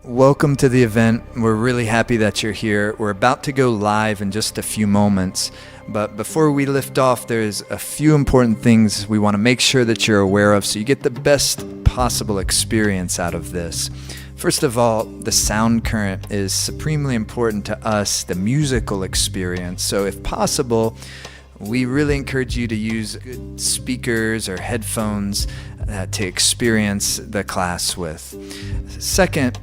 Welcome to the event. We're really happy that you're here. We're about to go live in just a few moments, but before we lift off, there's a few important things we want to make sure that you're aware of so you get the best possible experience out of this. First of all, the sound current is supremely important to us, the musical experience. So if possible, we really encourage you to use good speakers or headphones to experience the class with. Second,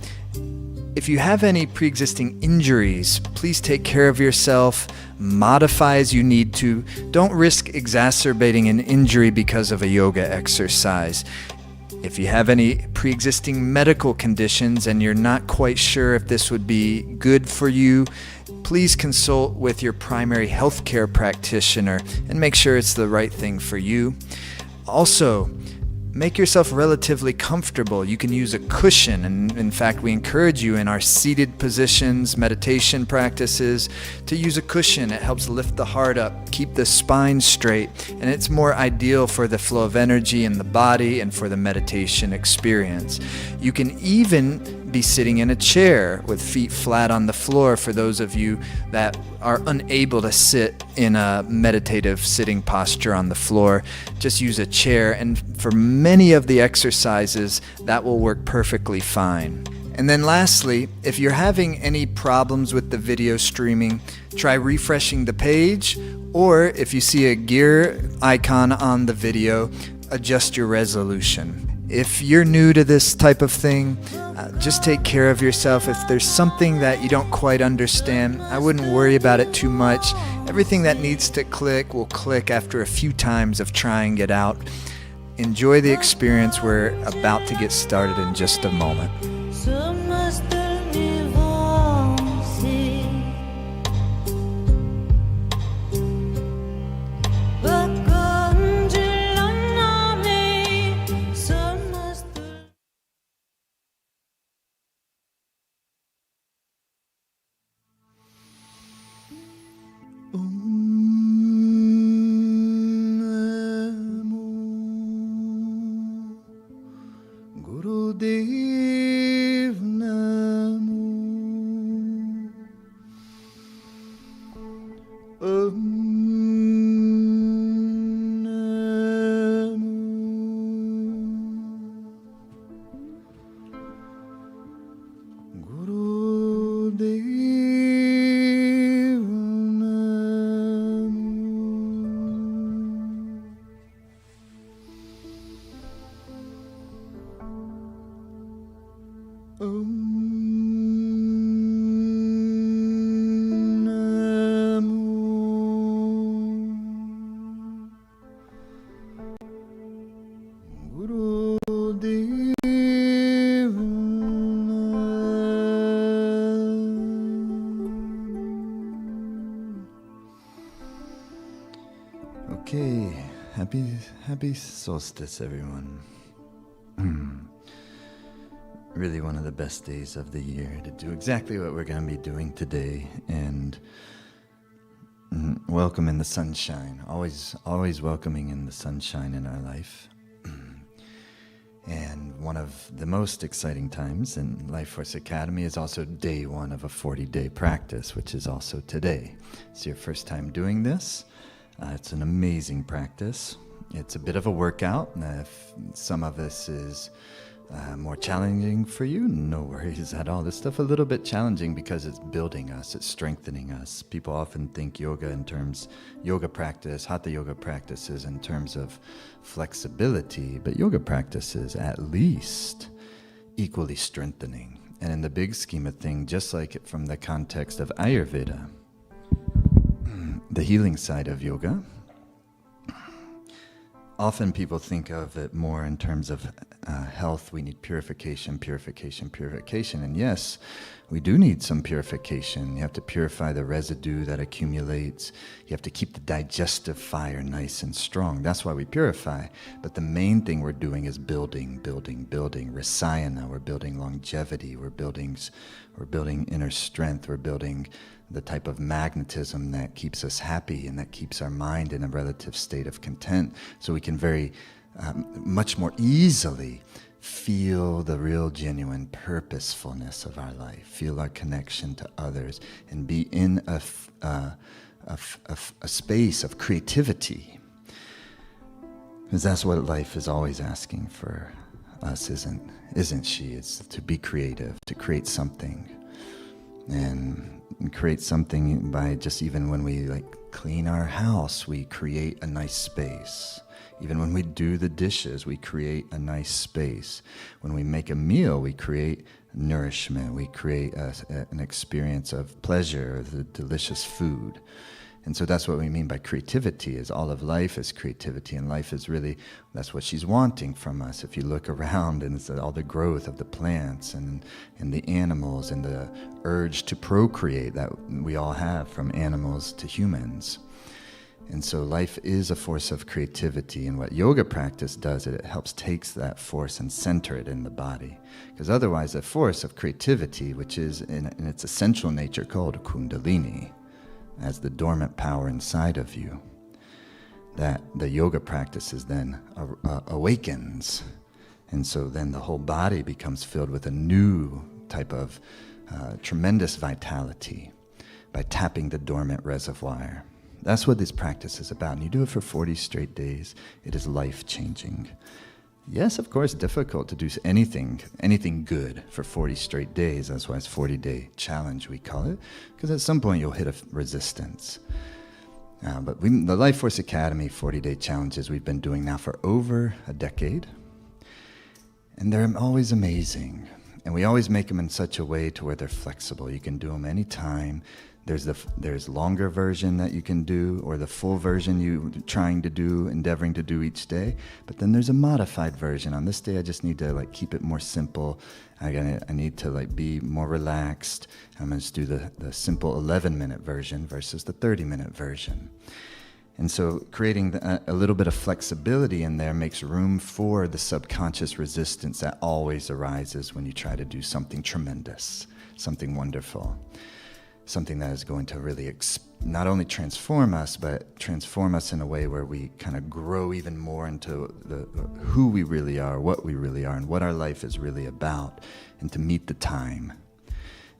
if you have any pre-existing injuries, please take care of yourself, modify as you need to. Don't risk exacerbating an injury because of a yoga exercise. If you have any pre-existing medical conditions and you're not quite sure if this would be good for you, please consult with your primary healthcare practitioner and make sure it's the right thing for you. Also, make yourself relatively comfortable. You can use a cushion, and in fact we encourage you in our seated positions, meditation practices, to use a cushion. It helps lift the heart up, keep the spine straight, and it's more ideal for the flow of energy in the body and for the meditation experience. You can even be sitting in a chair with feet flat on the floor for those of you that are unable to sit in a meditative sitting posture on the floor. Just use a chair, and for many of the exercises that will work perfectly fine. And then lastly, if you're having any problems with the video streaming, try refreshing the page, or if you see a gear icon on the video, adjust your resolution. If you're new to this type of thing, just take care of yourself. If there's something that you don't quite understand, I wouldn't worry about it too much. Everything that needs to click will click after a few times of trying it out. Enjoy the experience. We're about to get started in just a moment. Okay, happy solstice, everyone. Really one of the best days of the year to do exactly what we're going to be doing today, and welcome in the sunshine. Always welcoming in the sunshine in our life. And one of the most exciting times in Life Force Academy is also day one of a 40-day practice, which is also today. It's your first time doing this. It's an amazing practice. It's a bit of a workout. If some of this is more challenging for you, no worries at all. This stuff a little bit challenging because it's building us, it's strengthening us. People often think yoga practice, hatha yoga practices in terms of flexibility, but yoga practice is at least equally strengthening. And in the big scheme of things, just like it from the context of Ayurveda, the healing side of yoga, often people think of it more in terms of health. We need purification. And yes, we do need some purification. You have to purify the residue that accumulates. You have to keep the digestive fire nice and strong. That's why we purify. But the main thing we're doing is building. Rasayana, we're building longevity. We're building inner strength. We're building the type of magnetism that keeps us happy and that keeps our mind in a relative state of content, so we can very much more easily feel the real genuine purposefulness of our life, feel our connection to others, and be in a space of creativity. Because that's what life is always asking for us, isn't she? It's to be creative, to create something. And create something by just even when we clean our house, we create a nice space. Even when we do the dishes, we create a nice space. When we make a meal, we create nourishment. We create an experience of pleasure, the delicious food. And so that's what we mean by creativity, is all of life is creativity, and life is really, that's what she's wanting from us. If you look around, and it's all the growth of the plants and the animals and the urge to procreate that we all have from animals to humans. And so life is a force of creativity, and what yoga practice does, it helps takes that force and center it in the body. Because otherwise the force of creativity, which is in its essential nature called kundalini, as the dormant power inside of you, that the yoga practices then awakens. And so then the whole body becomes filled with a new type of tremendous vitality by tapping the dormant reservoir. That's what this practice is about. And you do it for 40 straight days. It is life-changing. Yes, of course, difficult to do anything good for 40 straight days. That's why it's 40-day challenge, we call it, because at some point you'll hit a resistance. But the Life Force Academy 40-day challenges we've been doing now for over a decade, and they're always amazing. And we always make them in such a way to where they're flexible. You can do them anytime. There's longer version that you can do, or the full version you endeavoring to do each day. But then there's a modified version. On this day, I just need to keep it more simple. I need to be more relaxed. I'm going to just do the simple 11-minute version versus the 30-minute version. And so creating a little bit of flexibility in there makes room for the subconscious resistance that always arises when you try to do something tremendous, something wonderful. Something that is going to really not only transform us, but transform us in a way where we kind of grow even more into who we really are, what we really are, and what our life is really about, and to meet the time.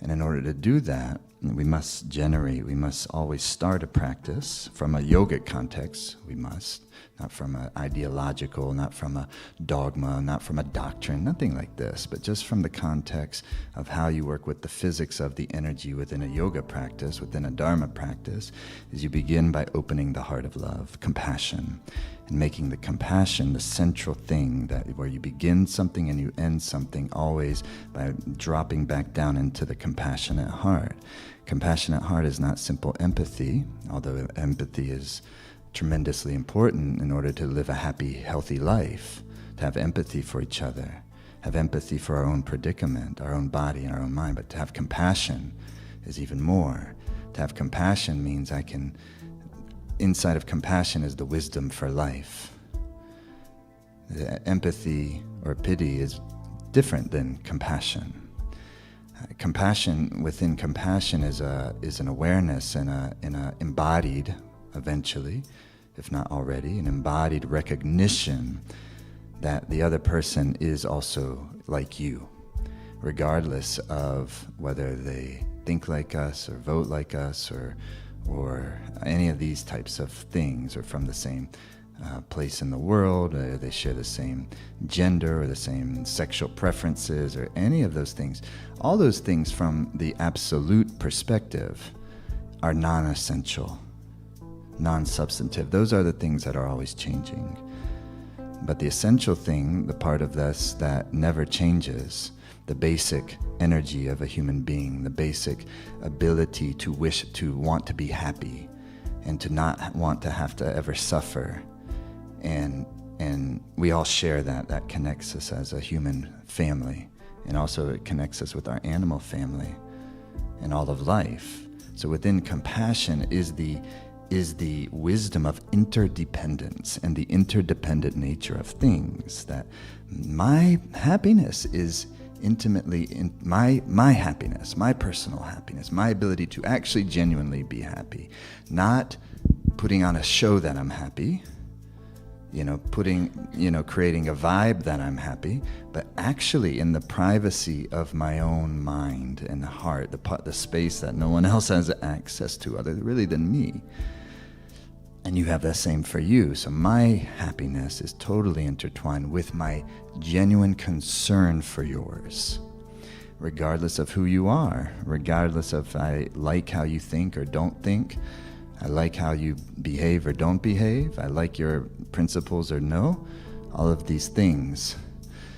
And in order to do that, we must always start a practice from a yogic context. We must, not from an ideological, not from a dogma, not from a doctrine, nothing like this, but just from the context of how you work with the physics of the energy within a yoga practice, within a dharma practice, is you begin by opening the heart of love, compassion, and making the compassion the central thing, where you begin something and you end something, always by dropping back down into the compassionate heart. Compassionate heart is not simple empathy, although empathy is tremendously important in order to live a happy, healthy life, to have empathy for each other, have empathy for our own predicament, our own body and our own mind. But to have compassion is even more. To have compassion means inside of compassion is the wisdom for life. The empathy or pity is different than compassion. Compassion within compassion is an awareness and an embodied, eventually, if not already, an embodied recognition that the other person is also like you, regardless of whether they think like us or vote like us or any of these types of things, or from the same place in the world, or they share the same gender or the same sexual preferences, or any of those things. All those things from the absolute perspective are non-essential, non-substantive. Those are the things that are always changing. But the essential thing, the part of this that never changes, the basic energy of a human being, the basic ability to want to be happy and to not want to have to ever suffer. And we all share that connects us as a human family. And also it connects us with our animal family and all of life. So within compassion is the wisdom of interdependence and the interdependent nature of things, that my happiness is intimately in my happiness, my personal happiness, my ability to actually genuinely be happy, not putting on a show that I'm happy, creating a vibe that I'm happy, but actually in the privacy of my own mind and heart, the space that no one else has access to other really than me. And you have the same for you. So my happiness is totally intertwined with my genuine concern for yours, regardless of who you are, regardless of I like how you think or don't think, I like how you behave or don't behave, I like your principles or no, all of these things.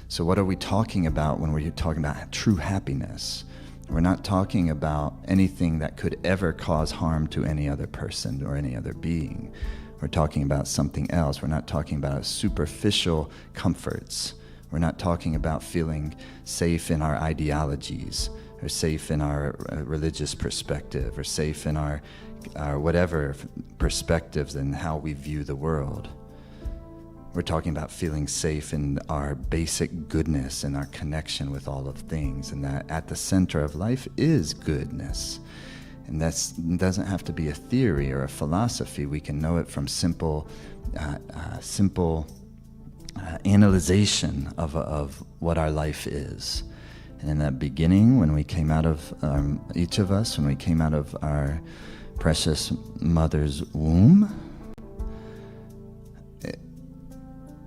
So what are we talking about when we're talking about true happiness? We're not talking about anything that could ever cause harm to any other person or any other being. We're talking about something else. We're not talking about superficial comforts. We're not talking about feeling safe in our ideologies, or safe in our religious perspective, or safe in our whatever perspectives and how we view the world. We're talking about feeling safe in our basic goodness and our connection with all of things, and that at the center of life is goodness. And that doesn't have to be a theory or a philosophy. We can know it from simple analyzation of what our life is. And in that beginning, when we came out of, each of us, when we came out of our precious mother's womb,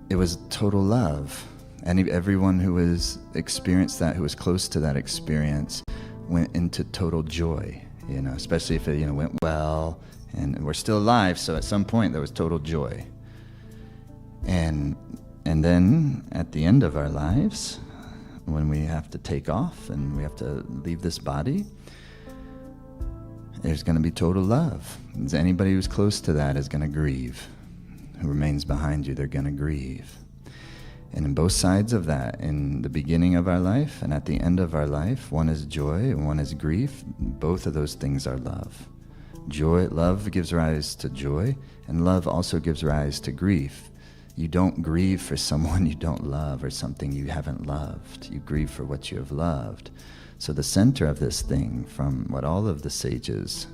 it was total love. And everyone who has experienced that, who was close to that experience, went into total joy, especially if it, went well, and we're still alive, so at some point there was total joy. And then at the end of our lives, when we have to take off and we have to leave this body, there's going to be total love. Anybody who's close to that is going to grieve. Who remains behind you, they're going to grieve. And in both sides of that, in the beginning of our life and at the end of our life, one is joy and one is grief. Both of those things are love. Love gives rise to joy, and love also gives rise to grief. You don't grieve for someone you don't love or something you haven't loved. You grieve for what you have loved. So the center of this thing, from what all of the sages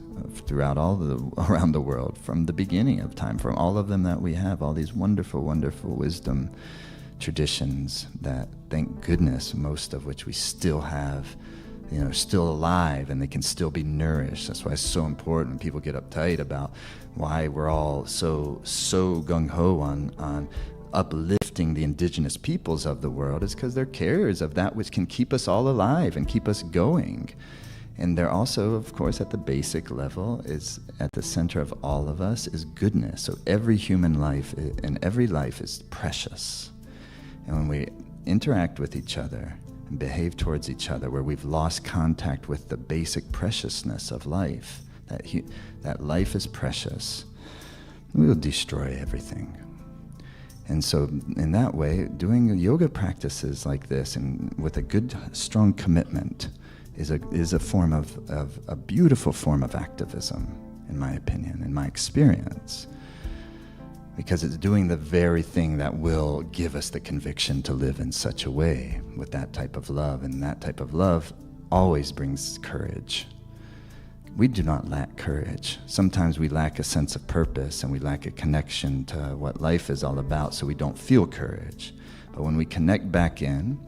throughout around the world, from the beginning of time, from all of them that we have, all these wonderful, wonderful wisdom traditions that, thank goodness, most of which we still have, still alive, and they can still be nourished. That's why it's so important. People get uptight about why we're all so gung-ho on uplifting the indigenous peoples of the world, is because they're carriers of that which can keep us all alive and keep us going. And they're also, of course, at the basic level, is at the center of all of us is goodness. So every human life and every life is precious. And when we interact with each other and behave towards each other, where we've lost contact with the basic preciousness of life, that life is precious, we will destroy everything. And so in that way, doing yoga practices like this and with a good, strong commitment is a form of a beautiful form of activism, in my opinion, in my experience, because it's doing the very thing that will give us the conviction to live in such a way with that type of love. And that type of love always brings courage. We do not lack courage. Sometimes we lack a sense of purpose and we lack a connection to what life is all about, so we don't feel courage. But when we connect back in,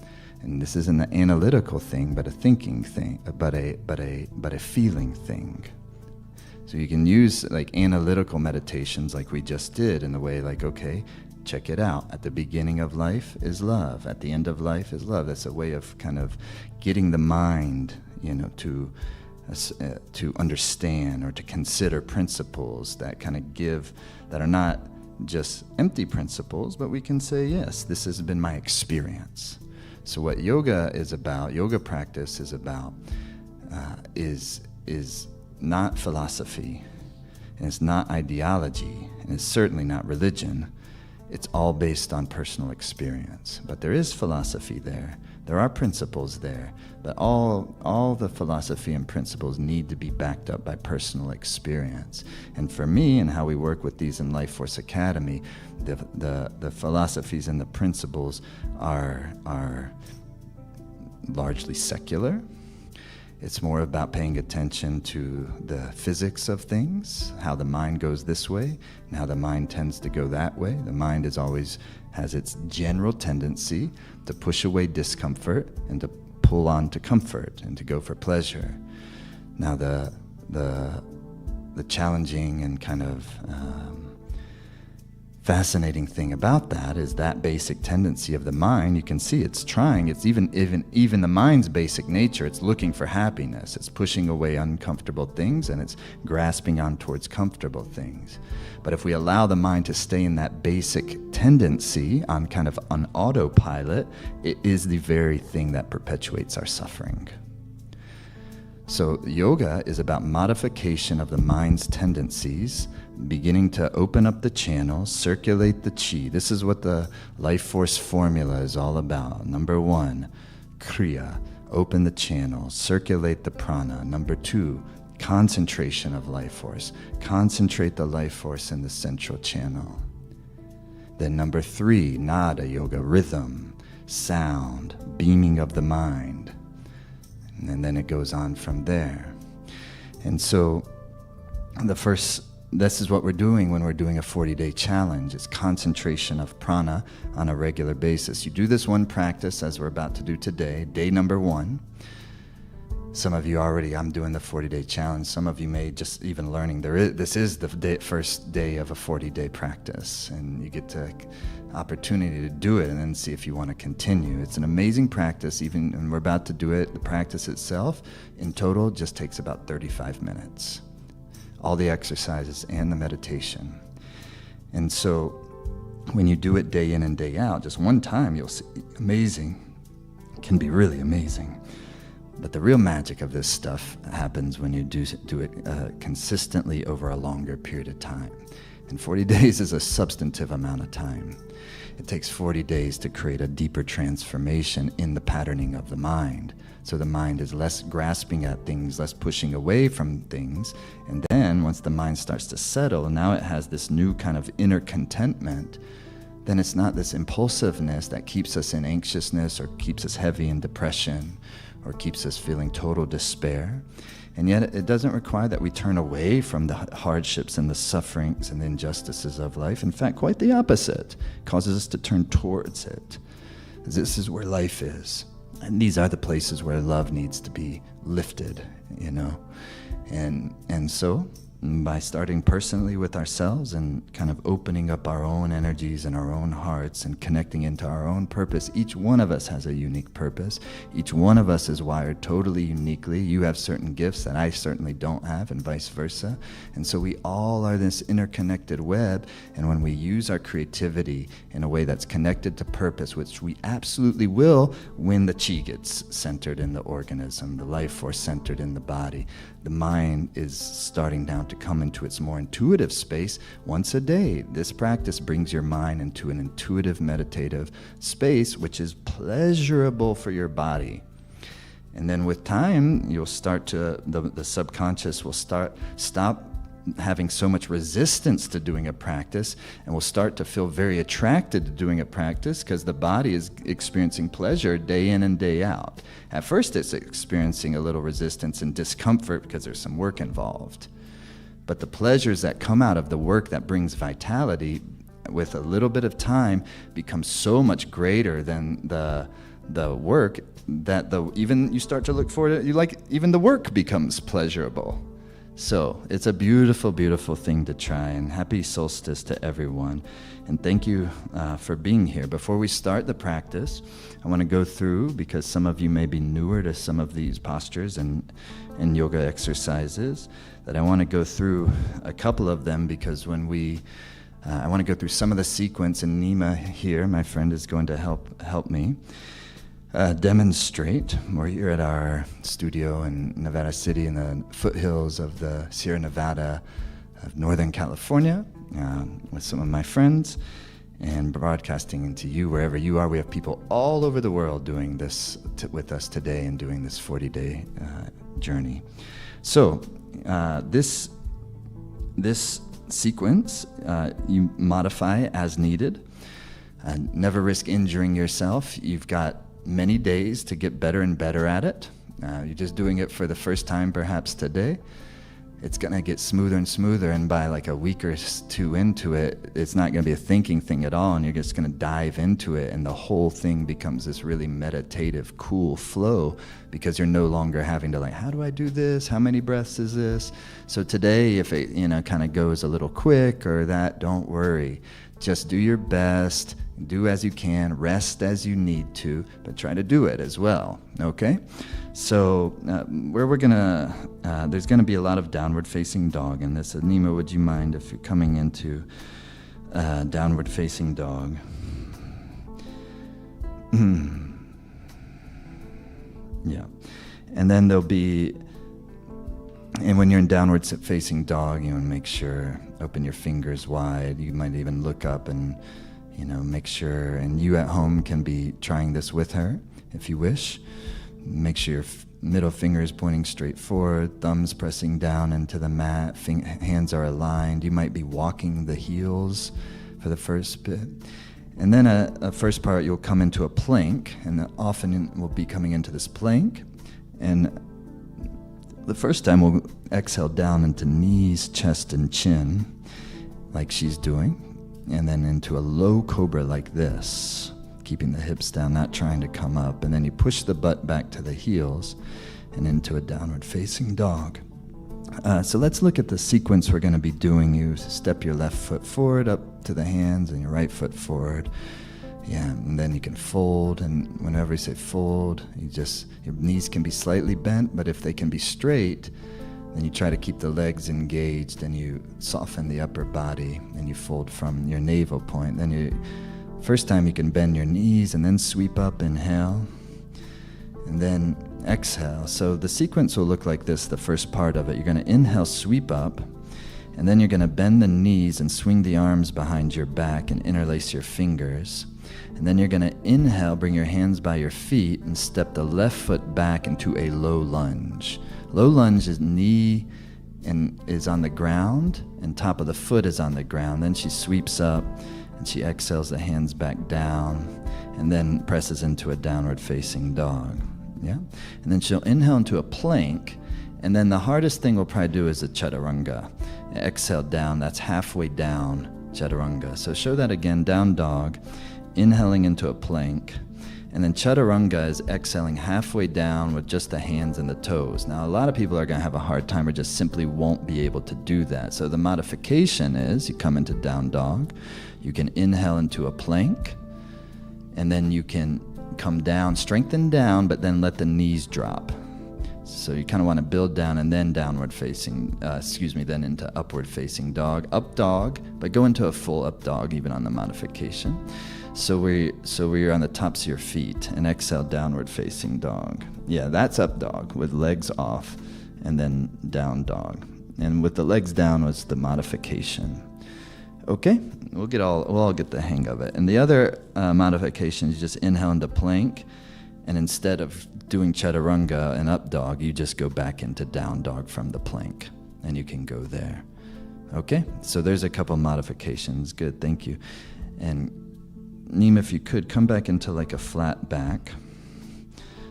and this isn't an analytical thing, but a thinking thing, but a feeling thing. So you can use like analytical meditations like we just did in the way like, okay, check it out. At the beginning of life is love. At the end of life is love. That's a way of kind of getting the mind, to understand or to consider principles that kind of that are not just empty principles, but we can say, yes, this has been my experience. So what yoga is about, yoga practice is about, is not philosophy, and it's not ideology, and it's certainly not religion. It's all based on personal experience. But there is philosophy there. There are principles there. But all the philosophy and principles need to be backed up by personal experience. And for me, and how we work with these in Life Force Academy, the philosophies and the principles are largely secular. It's more about paying attention to the physics of things, how the mind goes this way and how the mind tends to go that way. The mind is always has its general tendency to push away discomfort and to pull on to comfort and to go for pleasure. Now the challenging and kind of fascinating thing about that is that basic tendency of the mind. You can see it's trying. It's even the mind's basic nature. It's looking for happiness. It's pushing away uncomfortable things and it's grasping on towards comfortable things. But if we allow the mind to stay in that basic tendency on kind of on autopilot, it is the very thing that perpetuates our suffering. So yoga is about modification of the mind's tendencies, beginning to open up the channels, circulate the chi. This is what the life force formula is all about. Number 1, kriya, open the channels, circulate the prana. Number 2, concentration of life force. Concentrate the life force in the central channel. Then number 3, nada yoga, rhythm, sound, beaming of the mind. And then it goes on from there. And so this is what we're doing when we're doing a 40-day challenge. It's concentration of prana on a regular basis. You do this one practice as we're about to do today, day number 1. Some of you already, I'm doing the 40-day challenge. Some of you may just even learning. This is the first day of a 40-day practice, and you get the opportunity to do it and then see if you want to continue. It's an amazing practice, even when we're about to do it. The practice itself, in total, just takes about 35 minutes. All the exercises and the meditation. And so when you do it day in and day out, just one time, you'll see amazing. It can be really amazing. But the real magic of this stuff happens when you do it consistently over a longer period of time. And 40 days is a substantive amount of time. It takes 40 days to create a deeper transformation in the patterning of the mind. So the mind is less grasping at things, less pushing away from things. And then once the mind starts to settle, and now it has this new kind of inner contentment, then it's not this impulsiveness that keeps us in anxiousness or keeps us heavy in depression or keeps us feeling total despair. And yet it doesn't require that we turn away from the hardships and the sufferings and the injustices of life. In fact, quite the opposite. It causes us to turn towards it. This is where life is. And these are the places where love needs to be lifted, you know. And so by starting personally with ourselves and kind of opening up our own energies and our own hearts and connecting into our own purpose. Each one of us has a unique purpose. Each one of us is wired totally uniquely. You have certain gifts that I certainly don't have, and vice versa. And so we all are this interconnected web, and when we use our creativity in a way that's connected to purpose, which we absolutely will when the chi gets centered in the organism, the life force centered in the body, the mind is starting now to come into its more intuitive space once a day. This practice brings your mind into an intuitive, meditative space, which is pleasurable for your body. And then with time, you'll start to, the subconscious will stop having so much resistance to doing a practice, and will start to feel very attracted to doing a practice because the body is experiencing pleasure day in and day out. At first, it's experiencing a little resistance and discomfort because there's some work involved. But the pleasures that come out of the work that brings vitality with a little bit of time become so much greater than the work that even you start to look forward to, even the work becomes pleasurable. So it's a beautiful, beautiful thing to try, and happy solstice to everyone. And thank you for being here. Before we start the practice, I want to go through, because some of you may be newer to some of these postures and yoga exercises, that I want to go through a couple of them, because when I want to go through some of the sequence, and Nima here, my friend, is going to help me demonstrate. We're here at our studio in Nevada City in the foothills of the Sierra Nevada of Northern California with some of my friends, and broadcasting into you wherever you are. We have people all over the world doing this with us today and doing this 40-day journey. So this sequence you modify as needed. Never risk injuring yourself. You've got many days to get better and better at it. You're just doing it for the first time perhaps today. It's going to get smoother and smoother, and by like a week or two into it, it's not going to be a thinking thing at all, and you're just going to dive into it, and the whole thing becomes this really meditative, cool flow, because you're no longer having to like, how do I do this? How many breaths is this? So today, if it, kind of goes a little quick or that, don't worry. Just do your best, do as you can, rest as you need to, but try to do it as well, okay? So where we're gonna, there's gonna be a lot of downward facing dog in this. Nima, would you mind if you're coming into downward facing dog? Yeah. And then there'll be, and when you're in downward facing dog, make sure, open your fingers wide. You might even look up and, make sure, and you at home can be trying this with her if you wish. Make sure your middle finger is pointing straight forward, thumbs pressing down into the mat, hands are aligned. You might be walking the heels for the first bit. And then a first part, you'll come into a plank, and often we'll be coming into this plank. And the first time we'll exhale down into knees, chest, and chin, like she's doing. And then into a low cobra like this, keeping the hips down, not trying to come up. And then you push the butt back to the heels and into a downward facing dog. So let's look at the sequence we're going to be doing. You step your left foot forward up to the hands and your right foot forward. Yeah, and then you can fold, and whenever you say fold, your knees can be slightly bent, but if they can be straight, then you try to keep the legs engaged, and you soften the upper body, and you fold from your navel point. Then first time you can bend your knees, and then sweep up, inhale, and then exhale. So the sequence will look like this, the first part of it. You're going to inhale, sweep up, and then you're going to bend the knees and swing the arms behind your back and interlace your fingers. And then you're going to inhale, bring your hands by your feet, and step the left foot back into a low lunge. Low lunge is knee and is on the ground, and top of the foot is on the ground. Then she sweeps up, and she exhales the hands back down, and then presses into a downward facing dog. Yeah? And then she'll inhale into a plank, and then the hardest thing we'll probably do is a chaturanga. Exhale down, that's halfway down, chaturanga. So show that again, down dog, inhaling into a plank, and then chaturanga is exhaling halfway down with just the hands and the toes. Now, a lot of people are going to have a hard time or just simply won't be able to do that. So the modification is you come into down dog, you can inhale into a plank, and then you can come down, strengthen down, but then let the knees drop. So you kind of want to build down and then downward facing, then into upward facing dog, up dog, but go into a full up dog even on the modification. So we're on the tops of your feet, and exhale, downward facing dog. Yeah, that's up dog with legs off, and then down dog. And with the legs down was the modification. Okay, we'll all get the hang of it. And the other modification is just inhale into plank, and instead of doing chaturanga and up dog, you just go back into down dog from the plank, and you can go there. Okay, so there's a couple modifications. Good, thank you. And Neem, if you could, come back into like a flat back.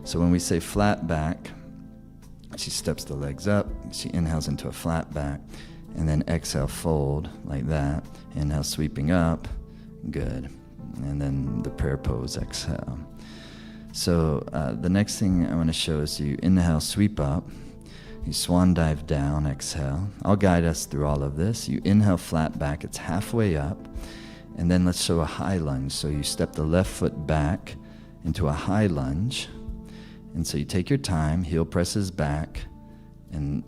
So when we say flat back, she steps the legs up, she inhales into a flat back, and then exhale, fold like that. Inhale, sweeping up, good. And then the prayer pose, exhale. So the next thing I want to show is you inhale, sweep up, you swan dive down, exhale. I'll guide us through all of this. You inhale, flat back, it's halfway up. And then let's show a high lunge. So you step the left foot back into a high lunge. And so you take your time, heel presses back, and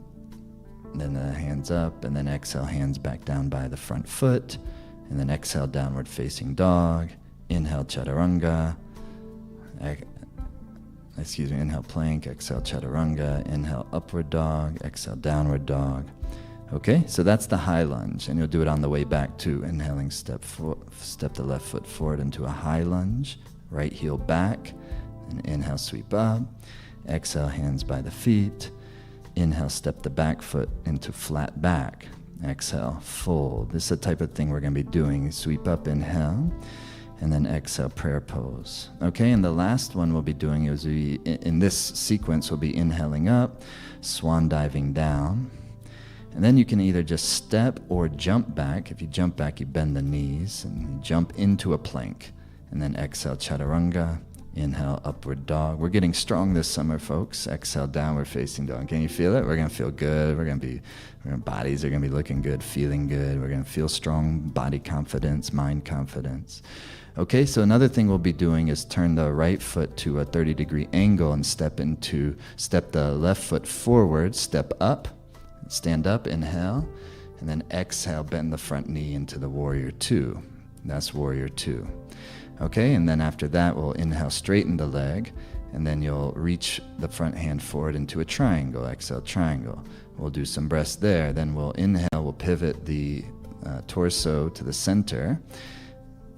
then the hands up, and then exhale, hands back down by the front foot, and then exhale, downward facing dog, inhale, chaturanga, inhale, plank, exhale, chaturanga, inhale, upward dog, exhale, downward dog. Okay, so that's the high lunge, and you'll do it on the way back too. Inhaling, step the left foot forward into a high lunge, right heel back, and inhale, sweep up. Exhale, hands by the feet. Inhale, step the back foot into flat back. Exhale, fold. This is the type of thing we're going to be doing. Sweep up, inhale. and then exhale, prayer pose. Okay, and the last one we'll be doing is in this sequence, we'll be inhaling up, swan diving down, and then you can either just step or jump back. If you jump back, you bend the knees and you jump into a plank, and then exhale, chaturanga, inhale, upward dog. We're getting strong this summer, folks. Exhale, downward facing dog. Can you feel it? We're gonna feel good. Bodies are gonna be looking good, feeling good. We're gonna feel strong body confidence, mind confidence. Okay, so another thing we'll be doing is turn the right foot to a 30-degree angle and step the left foot forward, step up, stand up, inhale, and then exhale, bend the front knee into the warrior two. That's warrior two. Okay, and then after that, we'll inhale, straighten the leg, and then you'll reach the front hand forward into a triangle. Exhale, triangle. We'll do some breaths there. Then we'll inhale, we'll pivot the torso to the center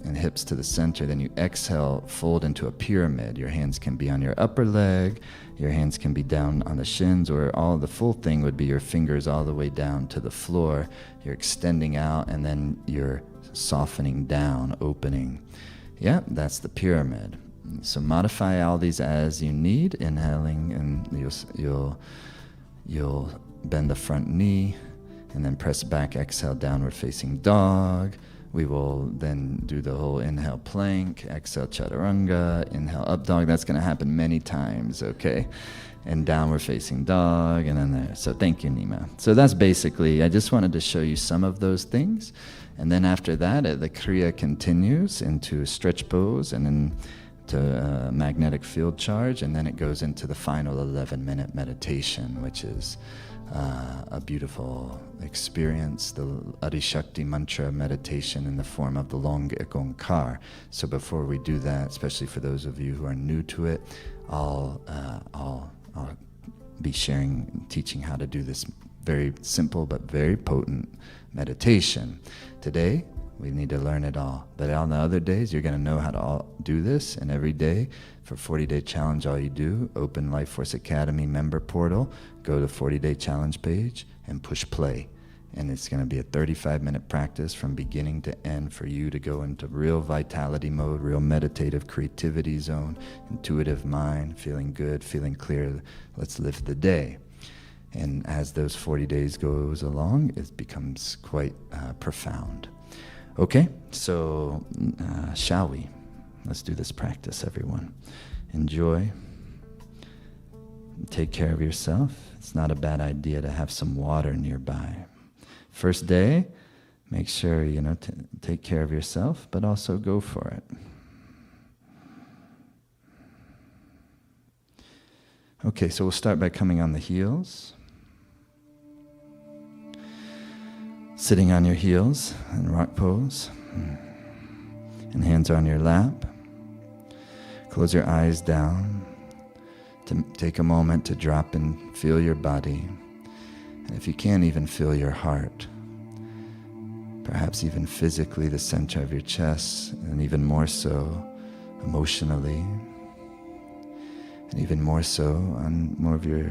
and hips to the center. Then you exhale, fold into a pyramid. Your hands can be on your upper leg, your hands can be down on the shins, or the full thing would be your fingers all the way down to the floor. You're extending out, and then you're softening down, opening. Yeah, that's the pyramid. So modify all these as you need. Inhaling, and you'll bend the front knee, and then press back. Exhale, downward facing dog. We will then do the whole inhale, plank, exhale, chaturanga, inhale, up dog. That's going to happen many times, okay? And downward facing dog, and then there. So thank you, Nima. So that's basically, I just wanted to show you some of those things. And then after that, the Kriya continues into stretch pose and then to magnetic field charge. And then it goes into the final 11-minute meditation, which is a beautiful experience, the Adishakti mantra meditation in the form of the long Ekonkar. So before we do that, especially for those of you who are new to it, I'll be teaching how to do this very simple but very potent meditation. Today, we need to learn it all. But on the other days, you're going to know how to do this. And every day, for 40-day challenge, all you do, open Life Force Academy member portal, go to 40-day challenge page, and push play. And it's going to be a 35-minute practice from beginning to end for you to go into real vitality mode, real meditative creativity zone, intuitive mind, feeling good, feeling clear. Let's live the day. And as those 40 days goes along, it becomes quite profound. Okay, so shall we? Let's do this practice, everyone. Enjoy. Take care of yourself. It's not a bad idea to have some water nearby. First day, make sure, take care of yourself, but also go for it. Okay, so we'll start by coming on the heels. Sitting on your heels in rock pose. And hands are on your lap. Close your eyes down. To take a moment to drop and feel your body. And if you can't even feel your heart, perhaps even physically the center of your chest, and even more so emotionally, and even more so on more of your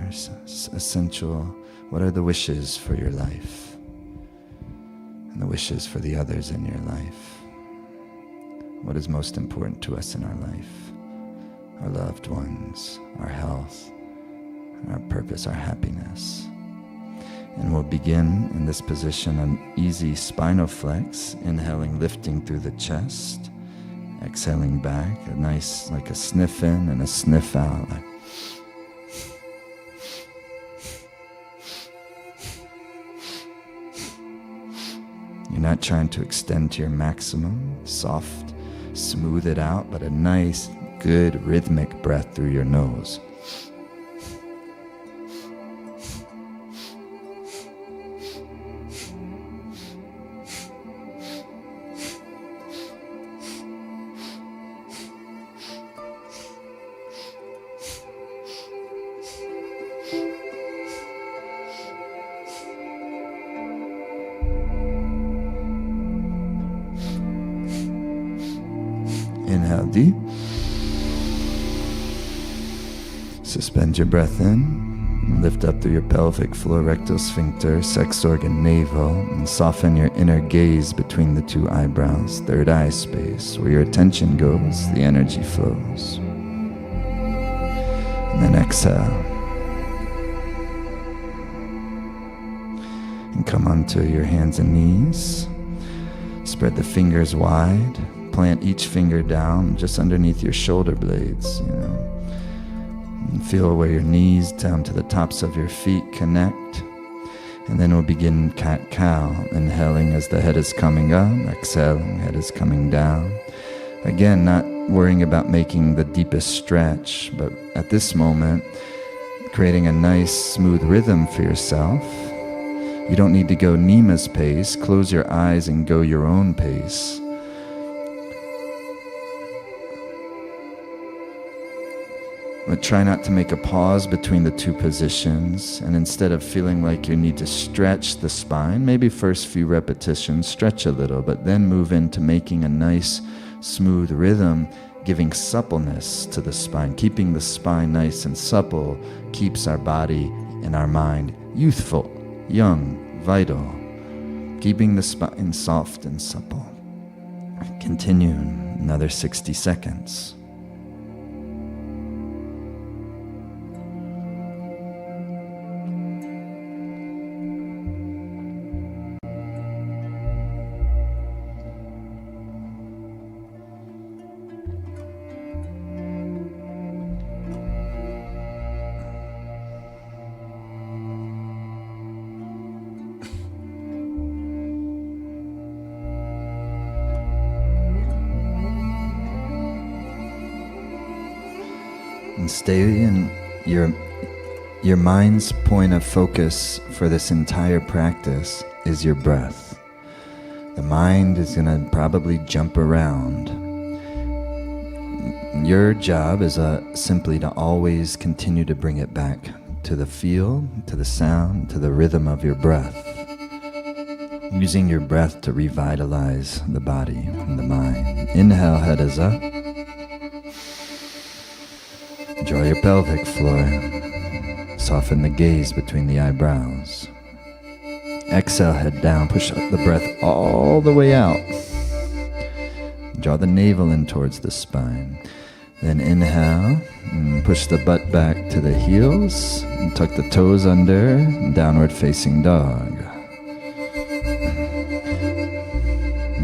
essential, what are the wishes for your life? And the wishes for the others in your life. What is most important to us in our life? Our loved ones, our health, our purpose, our happiness. And we'll begin in this position, an easy spinal flex, inhaling, lifting through the chest, exhaling back, a nice, like a sniff in and a sniff out. Like you're not trying to extend to your maximum, soft, smooth it out, but a nice, good rhythmic breath through your nose. Inhale deep. Suspend your breath in. Lift up through your pelvic floor, rectal sphincter, sex organ, navel, and soften your inner gaze between the two eyebrows, third eye space. Where your attention goes, the energy flows. And then exhale. And come onto your hands and knees. Spread the fingers wide. Plant each finger down just underneath your shoulder blades, And feel where your knees down to the tops of your feet connect. And then we'll begin cat-cow, inhaling as the head is coming up, exhaling, head is coming down. Again, not worrying about making the deepest stretch, but at this moment, creating a nice, smooth rhythm for yourself. You don't need to go Nima's pace. Close your eyes and go your own pace. But try not to make a pause between the two positions, and instead of feeling like you need to stretch the spine, maybe first few repetitions, stretch a little, but then move into making a nice, smooth rhythm, giving suppleness to the spine. Keeping the spine nice and supple keeps our body and our mind youthful, young, vital. Keeping the spine soft and supple. Continue another 60 seconds. And stay in your mind's point of focus for this entire practice is your breath. The mind is going to probably jump around. Your job is simply to always continue to bring it back to the feel, to the sound, to the rhythm of your breath. Using your breath to revitalize the body and the mind. Inhale, head is up. Draw your pelvic floor. Soften the gaze between the eyebrows. Exhale, head down. Push the breath all the way out. Draw the navel in towards the spine. Then inhale, and push the butt back to the heels. And tuck the toes under, downward facing dog.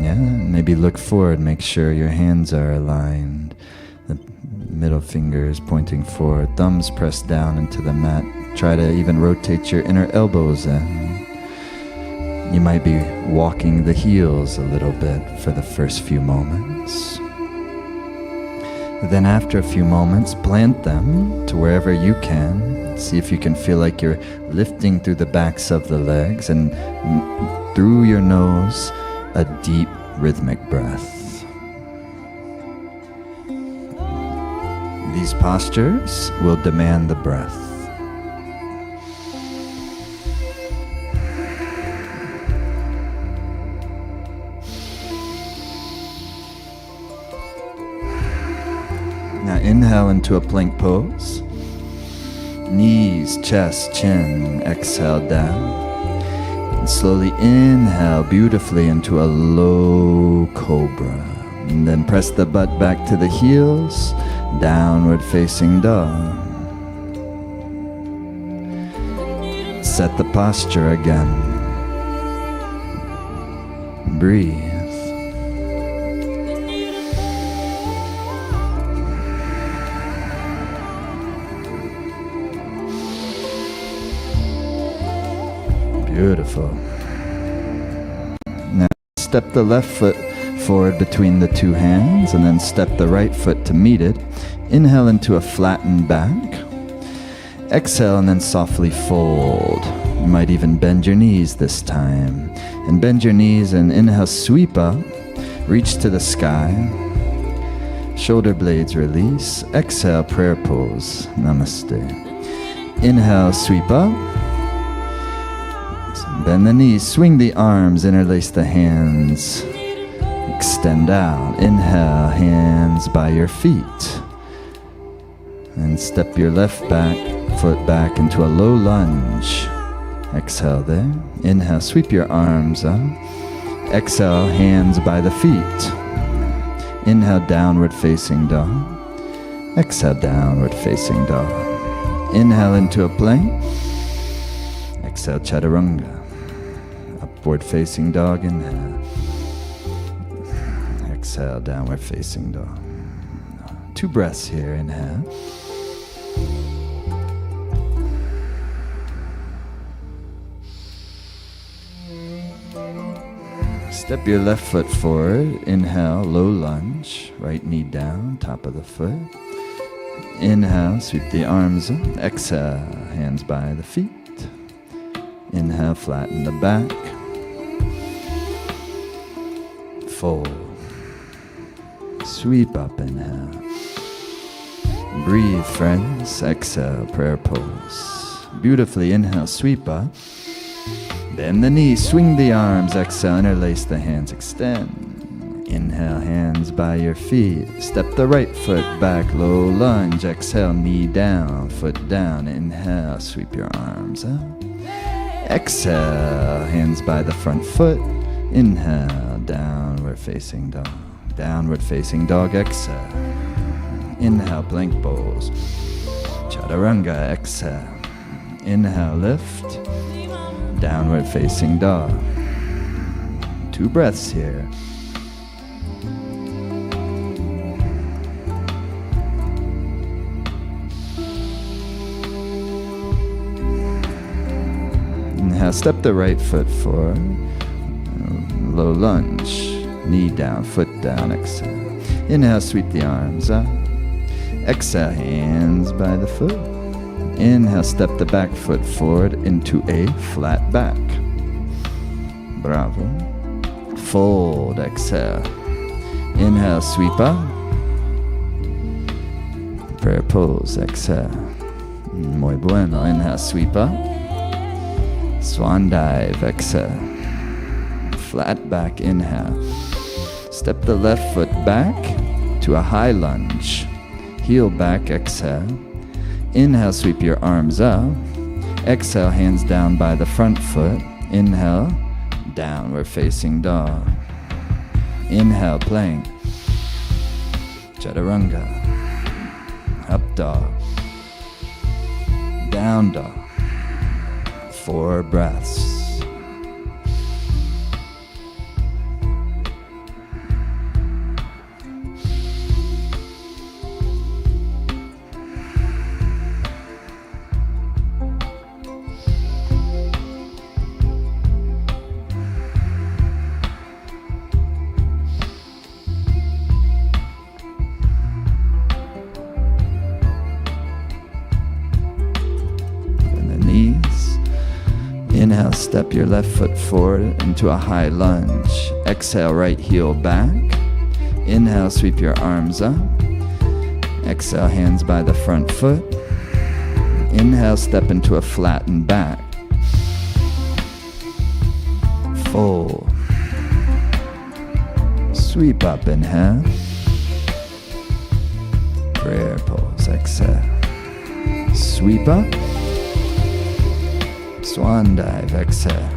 Yeah, maybe look forward. Make sure your hands are aligned. Middle fingers pointing forward, thumbs pressed down into the mat. Try to even rotate your inner elbows in. You might be walking the heels a little bit for the first few moments. Then after a few moments, plant them to wherever you can. See if you can feel like you're lifting through the backs of the legs and through your nose, a deep rhythmic breath. These postures will demand the breath. Now inhale into a plank pose. Knees, chest, chin, exhale down. And slowly inhale beautifully into a low cobra. And then press the butt back to the heels. Downward facing dog. Set the posture again. Breathe. Beautiful. Now step the left foot forward between the two hands and then step the right foot to meet it. Inhale into a flattened back. Exhale and then softly fold. You might even bend your knees this time. And bend your knees and inhale, sweep up. Reach to the sky. Shoulder blades release. Exhale, prayer pose. Namaste. Inhale, sweep up. Bend the knees, swing the arms, interlace the hands. Extend out. Inhale, hands by your feet. And step your left foot back into a low lunge. Exhale there. Inhale, sweep your arms up. Exhale, hands by the feet. Inhale, downward facing dog. Exhale, downward facing dog. Inhale into a plank. Exhale, chaturanga. Upward facing dog, inhale. Exhale, downward facing dog. 2 breaths here, inhale. Step your left foot forward. Inhale, low lunge. Right knee down, top of the foot. Inhale, sweep the arms up. Exhale, hands by the feet. Inhale, flatten the back. Fold. Sweep up, inhale. Breathe, friends. Exhale, prayer pose. Beautifully, inhale, sweep up. Bend the knees, swing the arms. Exhale, interlace the hands, extend. Inhale, hands by your feet. Step the right foot back, low lunge. Exhale, knee down, foot down. Inhale, sweep your arms up. Exhale, hands by the front foot. Inhale, downward facing dog. Downward facing dog, exhale. Inhale, plank pose. Chaturanga, exhale. Inhale, lift. Downward facing dog. 2 breaths here. Inhale, step the right foot forward. Low lunge. Knee down, foot down, exhale. Inhale, sweep the arms up. Exhale, hands by the foot. Inhale, step the back foot forward into a flat back. Bravo. Fold, exhale. Inhale, sweep up. Prayer pose, exhale. Muy bueno. Inhale, sweep up. Swan dive, exhale. Flat back, inhale. Step the left foot back to a high lunge. Heel back, exhale. Inhale, sweep your arms up. Exhale, hands down by the front foot. Inhale, downward facing dog. Inhale, plank. Chaturanga. Up dog. Down dog. 4 breaths. Inhale, step your left foot forward into a high lunge. Exhale, right heel back. Inhale, sweep your arms up. Exhale, hands by the front foot. Inhale, step into a flattened back. Fold. Sweep up, inhale. Prayer pose, exhale. Sweep up. Swan dive, exhale.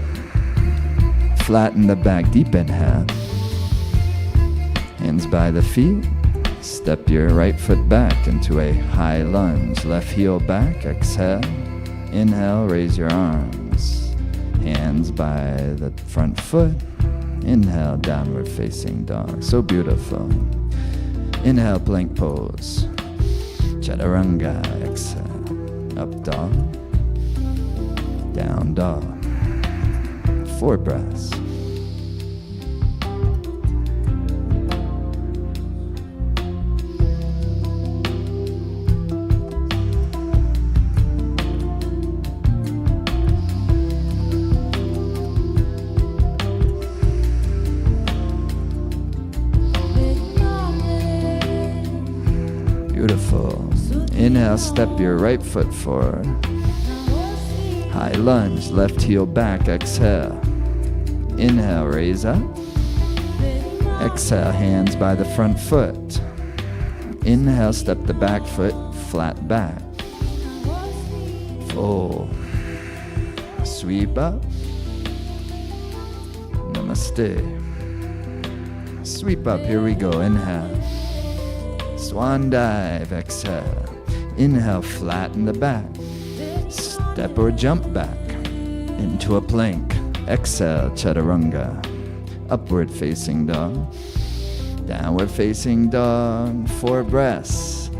Flatten the back, deep inhale. Hands by the feet. Step your right foot back into a high lunge. Left heel back, exhale. Inhale, raise your arms. Hands by the front foot. Inhale, downward facing dog. So beautiful. Inhale, plank pose. Chaturanga, exhale. Up dog. Down dog. 4 breaths. Beautiful. Inhale, step your right foot forward. High lunge, left heel back, exhale. Inhale, raise up. Exhale, hands by the front foot. Inhale, step the back foot flat back. Fold. Sweep up. Namaste. Sweep up, here we go. Inhale. Swan dive, exhale. Inhale, flatten the back. Step or jump back into a plank. Exhale, chaturanga. Upward facing dog. Downward facing dog. 4 breaths.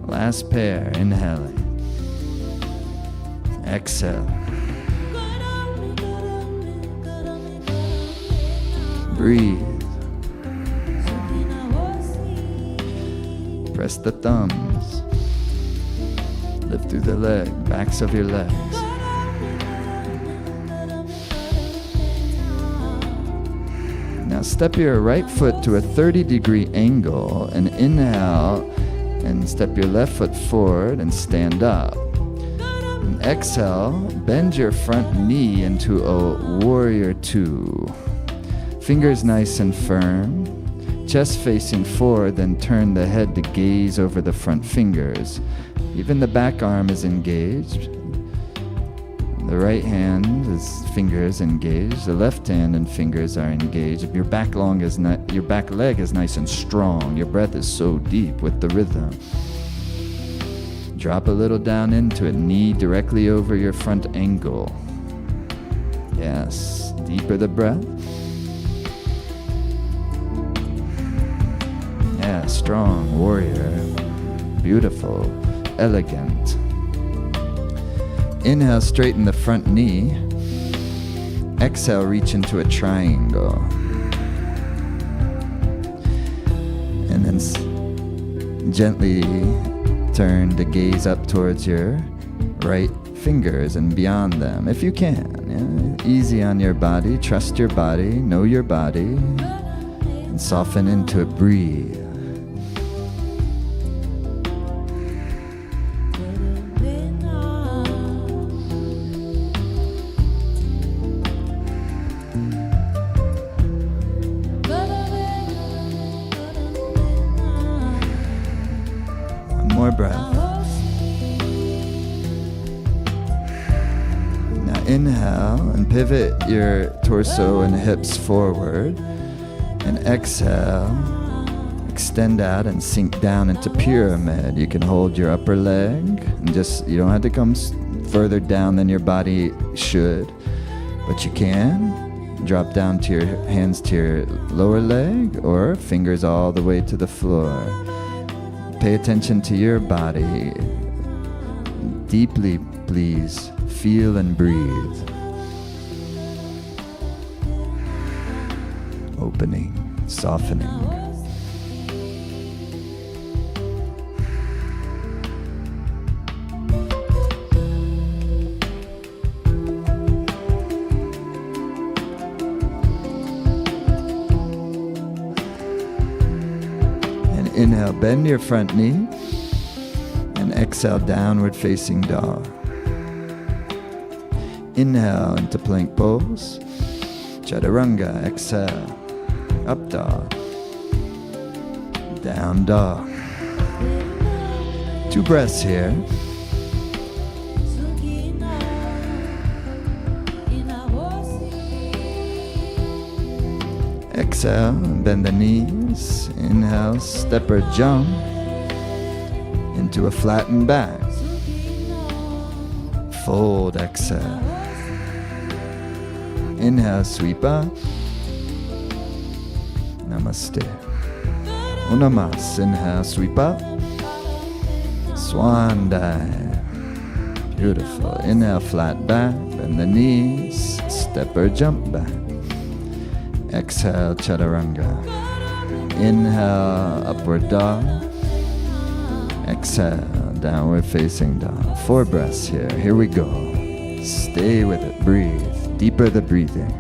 Last pair, inhaling. Exhale. Breathe. Press the thumbs. Lift through the backs of your legs. Now step your right foot to a 30-degree angle and inhale and step your left foot forward and stand up. And exhale, bend your front knee into a warrior 2. Fingers nice and firm. Chest facing forward, then turn the head to gaze over the front fingers. Even the back arm is engaged. The right hand is fingers engaged. The left hand and fingers are engaged. If your back leg is nice and strong. Your breath is so deep with the rhythm. Drop a little down into it. Knee directly over your front ankle. Yes. Deeper the breath. Yeah, strong, warrior, beautiful, elegant. Inhale, straighten the front knee. Exhale, reach into a triangle. And then gently turn to gaze up towards your right fingers and beyond them, if you can. Yeah? Easy on your body, trust your body, know your body, and soften into it, breathe. More breath. Now inhale and pivot your torso and hips forward. And exhale, extend out and sink down into pyramid. You can hold your upper leg and you don't have to come further down than your body should, but you can. Drop down to your hands to your lower leg or fingers all the way to the floor. Pay attention to your body. Deeply, please. Feel and breathe. Opening, softening. Inhale, bend your front knee, and exhale, downward facing dog. Inhale into plank pose, chaturanga, exhale, up dog, down dog. 2 breaths here. Exhale, bend the knees. Inhale, step or jump into a flattened back. Fold, exhale. Inhale, sweep up. Namaste. Unamas, inhale, sweep up. Swan dive. Beautiful. Inhale, flat back, bend the knees. Step or jump back. Exhale, chaturanga. Inhale, upward dog. Exhale, downward facing dog. 4 breaths here. Here we go. Stay with it. Breathe. Deeper the breathing.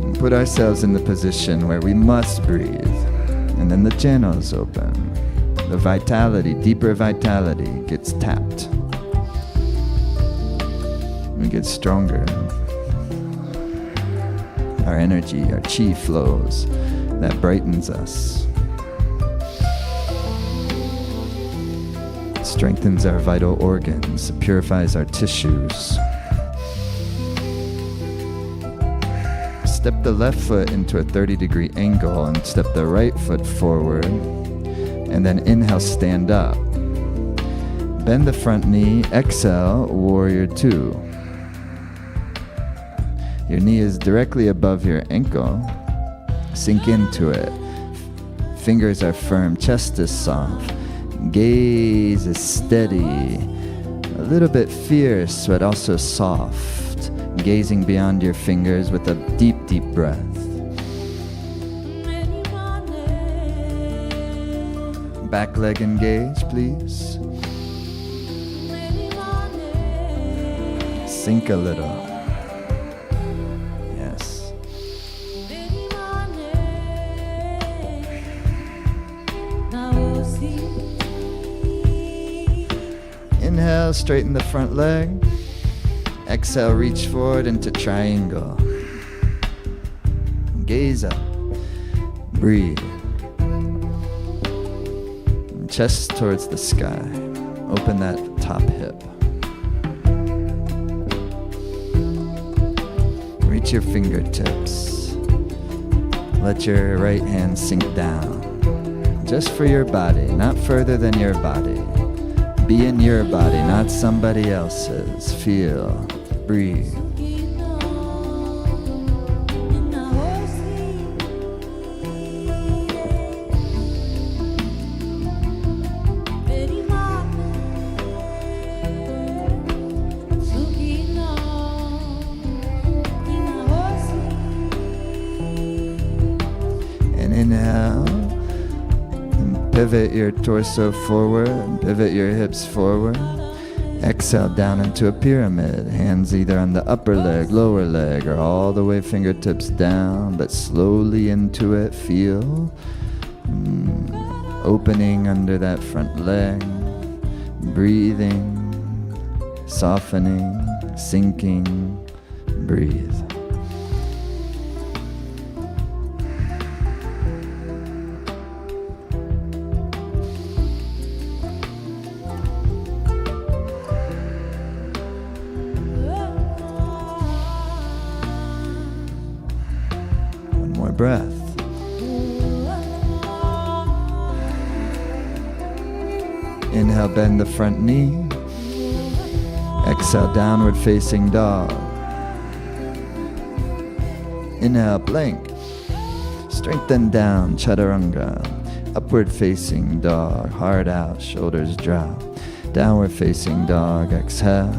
And put ourselves in the position where we must breathe. And then the channels open. The vitality, deeper vitality gets tapped. We get stronger. our energy, our chi flows, that brightens us. Strengthens our vital organs, purifies our tissues. Step the left foot into a 30-degree angle and step the right foot forward. And then inhale, stand up. Bend the front knee, exhale, warrior two. Your knee is directly above your ankle. Sink into it. Fingers are firm, chest is soft. Gaze is steady. A little bit fierce, but also soft. Gazing beyond your fingers with a deep, deep breath. Back leg engage, please. Sink a little. Yes. Inhale, straighten the front leg. Exhale, reach forward into triangle. Gaze up. Breathe. Chest towards the sky. Open that top hip. Reach your fingertips. Let your right hand sink down. Just for your body, not further than your body. Be in your body, not somebody else's. Feel. Breathe. And inhale. And pivot your torso forward. Pivot your hips forward. Exhale down into a pyramid, hands either on the upper leg, lower leg, or all the way fingertips down, but slowly into it. Feel opening under that front leg, breathing, softening, sinking, breathe. Breath. Inhale, bend the front knee. Exhale, downward facing dog. Inhale, plank. Strengthen down, chaturanga. Upward facing dog, heart out, shoulders drop. Downward facing dog, exhale.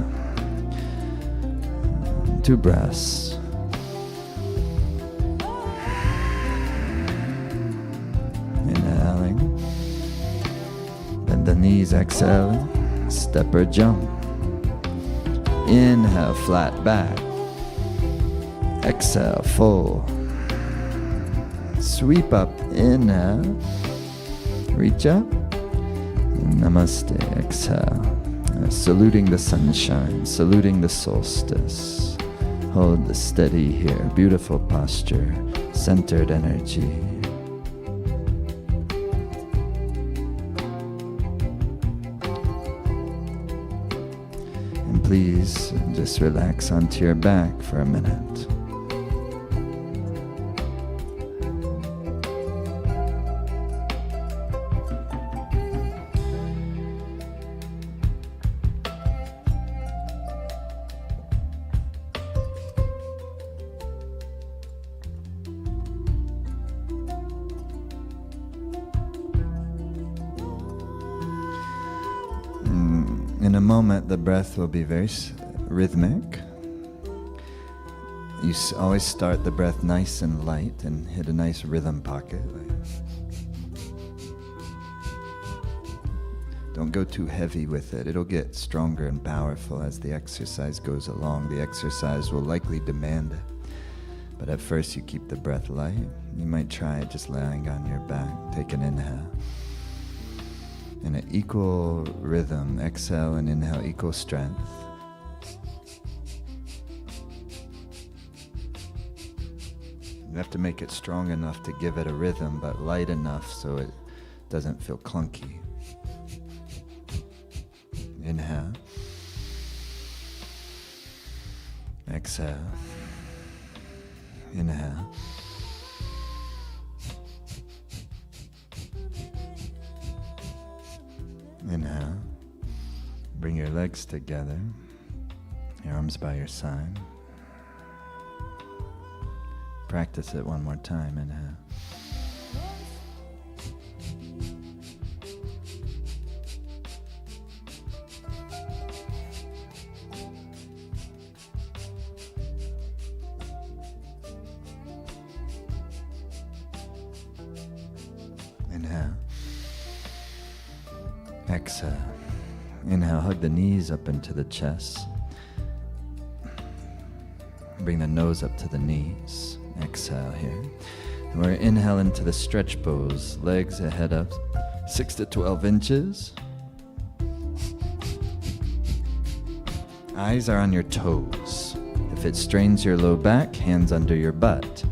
2 breaths. The knees, exhaling, step or jump. Inhale, flat back. Exhale, full. Sweep up, inhale. Reach up. Namaste, exhale. Saluting the sunshine, saluting the solstice. Hold the steady here, beautiful posture, centered energy. Please just relax onto your back for a minute. In a moment, the breath will be very rhythmic. You always start the breath nice and light and hit a nice rhythm pocket. Don't go too heavy with it. It'll get stronger and powerful as the exercise goes along. The exercise will likely demand it. But at first you keep the breath light. You might try it just lying on your back. Take an inhale. In an equal rhythm, exhale and inhale, equal strength. You have to make it strong enough to give it a rhythm, but light enough so it doesn't feel clunky. Inhale. Exhale. Inhale. Inhale. Bring your legs together, your arms by your side. Practice it one more time. Inhale. Inhale. Exhale. Inhale, hug the knees up into the chest. Bring the nose up to the knees. Exhale here. And we're inhale into the stretch pose. Legs ahead up 6 to 12 inches. Eyes are on your toes. If it strains your low back, hands under your butt.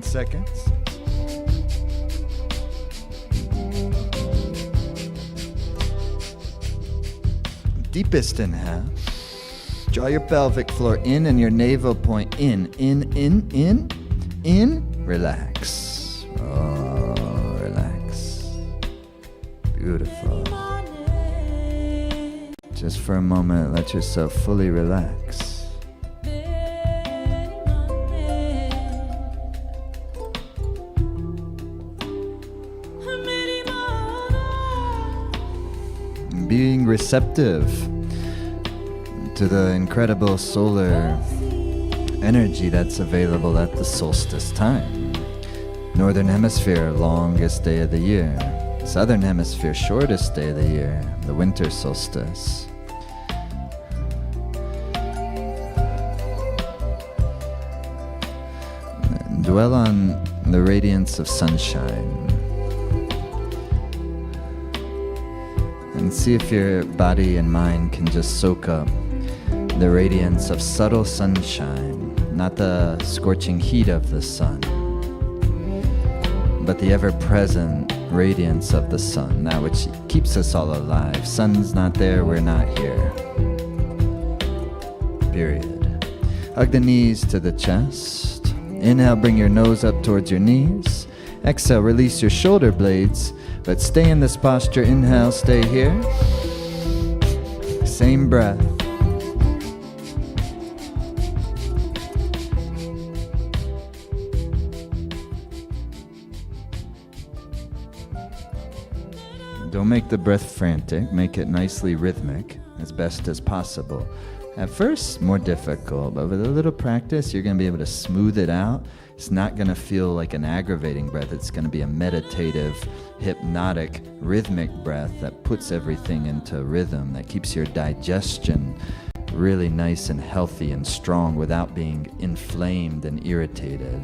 Seconds. Deepest inhale. Draw your pelvic floor in and your navel point in. Relax. Oh, relax. Beautiful. Just for a moment, let yourself fully relax. Being receptive to the incredible solar energy that's available at the solstice time. Northern Hemisphere, longest day of the year. Southern Hemisphere, shortest day of the year, the winter solstice. Dwell on the radiance of sunshine. And see if your body and mind can just soak up the radiance of subtle sunshine, not the scorching heat of the sun, but the ever-present radiance of the sun, that which keeps us all alive. Sun's not there, we're not here. Period. Hug the knees to the chest. Inhale, bring your nose up towards your knees. Exhale, release your shoulder blades. But stay in this posture. Inhale, stay here. Same breath. Don't make the breath frantic. Make it nicely rhythmic as best as possible. At first, more difficult, but with a little practice, you're going to be able to smooth it out. It's not going to feel like an aggravating breath. It's going to be a meditative, hypnotic, rhythmic breath that puts everything into rhythm, that keeps your digestion really nice and healthy and strong without being inflamed and irritated.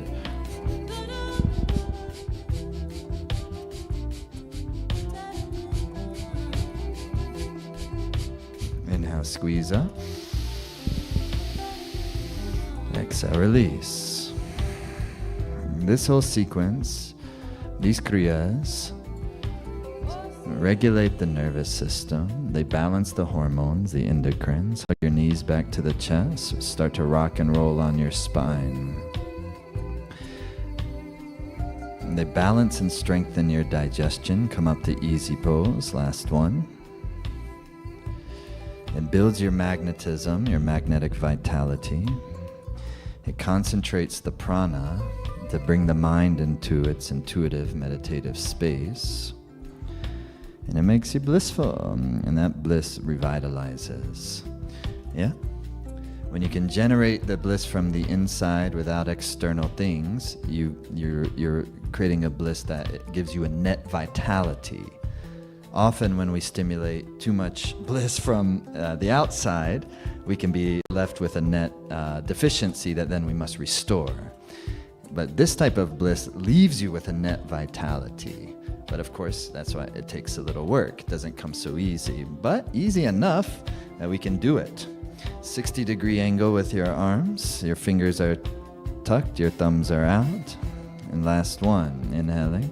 Inhale, squeeze up. Exhale, release. This whole sequence, these kriyas, regulate the nervous system. They balance the hormones, the endocrines. Hug your knees back to the chest. Start to rock and roll on your spine. And they balance and strengthen your digestion. Come up to easy pose. Last one. It builds your magnetism, your magnetic vitality. It concentrates the prana to bring the mind into its intuitive meditative space. And it makes you blissful, and that bliss revitalizes. Yeah? When you can generate the bliss from the inside without external things, you're creating a bliss that gives you a net vitality. Often when we stimulate too much bliss from the outside, we can be left with a net deficiency that then we must restore. But this type of bliss leaves you with a net vitality. But of course, that's why it takes a little work. It doesn't come so easy, but easy enough that we can do it. 60-degree angle with your arms. Your fingers are tucked, your thumbs are out. And last one, inhaling.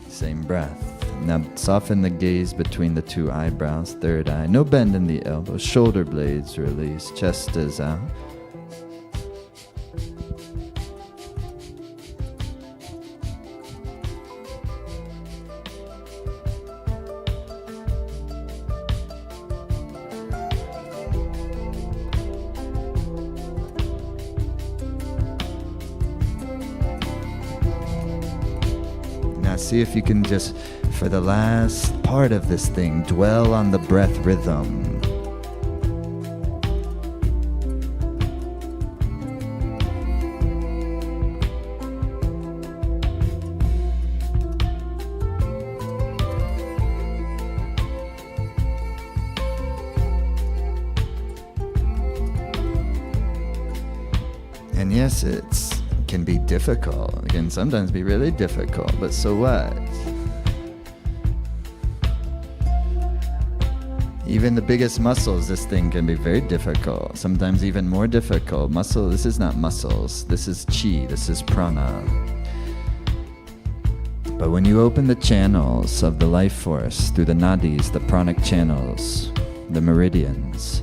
Same breath. Now soften the gaze between the two eyebrows, third eye. No bend in the elbow, shoulder blades release, chest is out. See if you can just, for the last part of this thing, dwell on the breath rhythm. And yes, it can be difficult. It can sometimes be really difficult, but so what? Even the biggest muscles, this thing can be very difficult. Sometimes even more difficult. Muscle, this is not muscles. This is chi, this is prana. But when you open the channels of the life force through the nadis, the pranic channels, the meridians,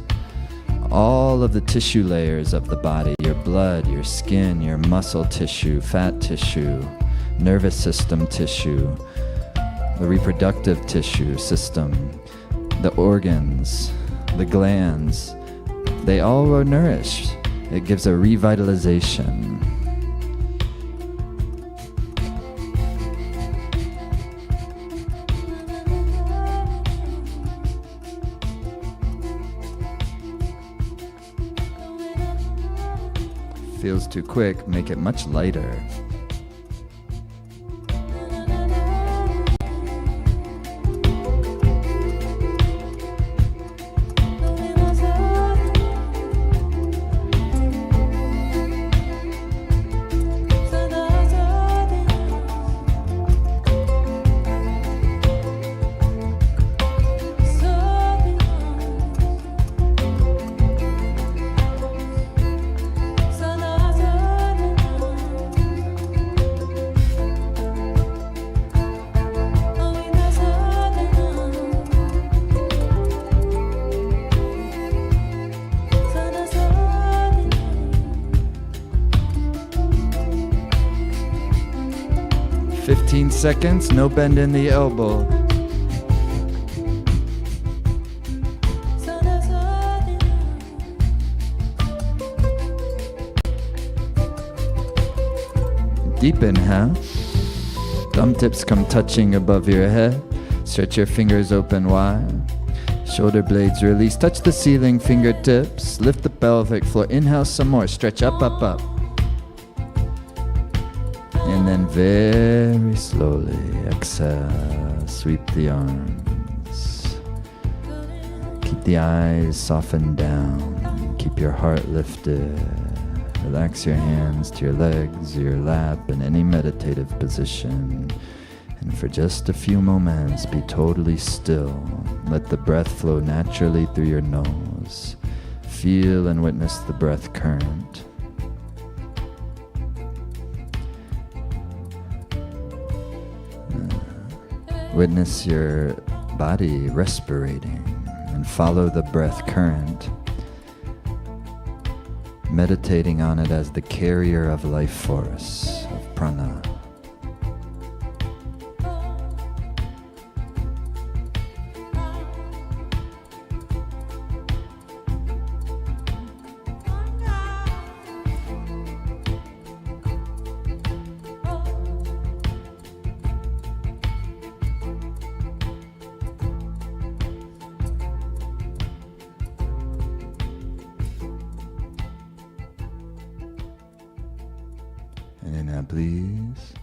all of the tissue layers of the body, your blood, your skin, your muscle tissue, fat tissue, nervous system tissue, the reproductive tissue system, the organs, the glands, they all are nourished. It gives a revitalization. Feels too quick, make it much lighter. Seconds, no bend in the elbow. Deep inhale. Thumb tips come touching above your head. Stretch your fingers open wide. Shoulder blades release. Touch the ceiling, fingertips. Lift the pelvic floor. Inhale some more. Stretch up, up, up. And then very slowly exhale, sweep the arms. Keep the eyes softened down. Keep your heart lifted. Relax your hands to your legs, your lap, in any meditative position. And for just a few moments, be totally still. Let the breath flow naturally through your nose. Feel and witness the breath current. Witness your body respirating and follow the breath current, meditating on it as the carrier of life force, of prana. Now please.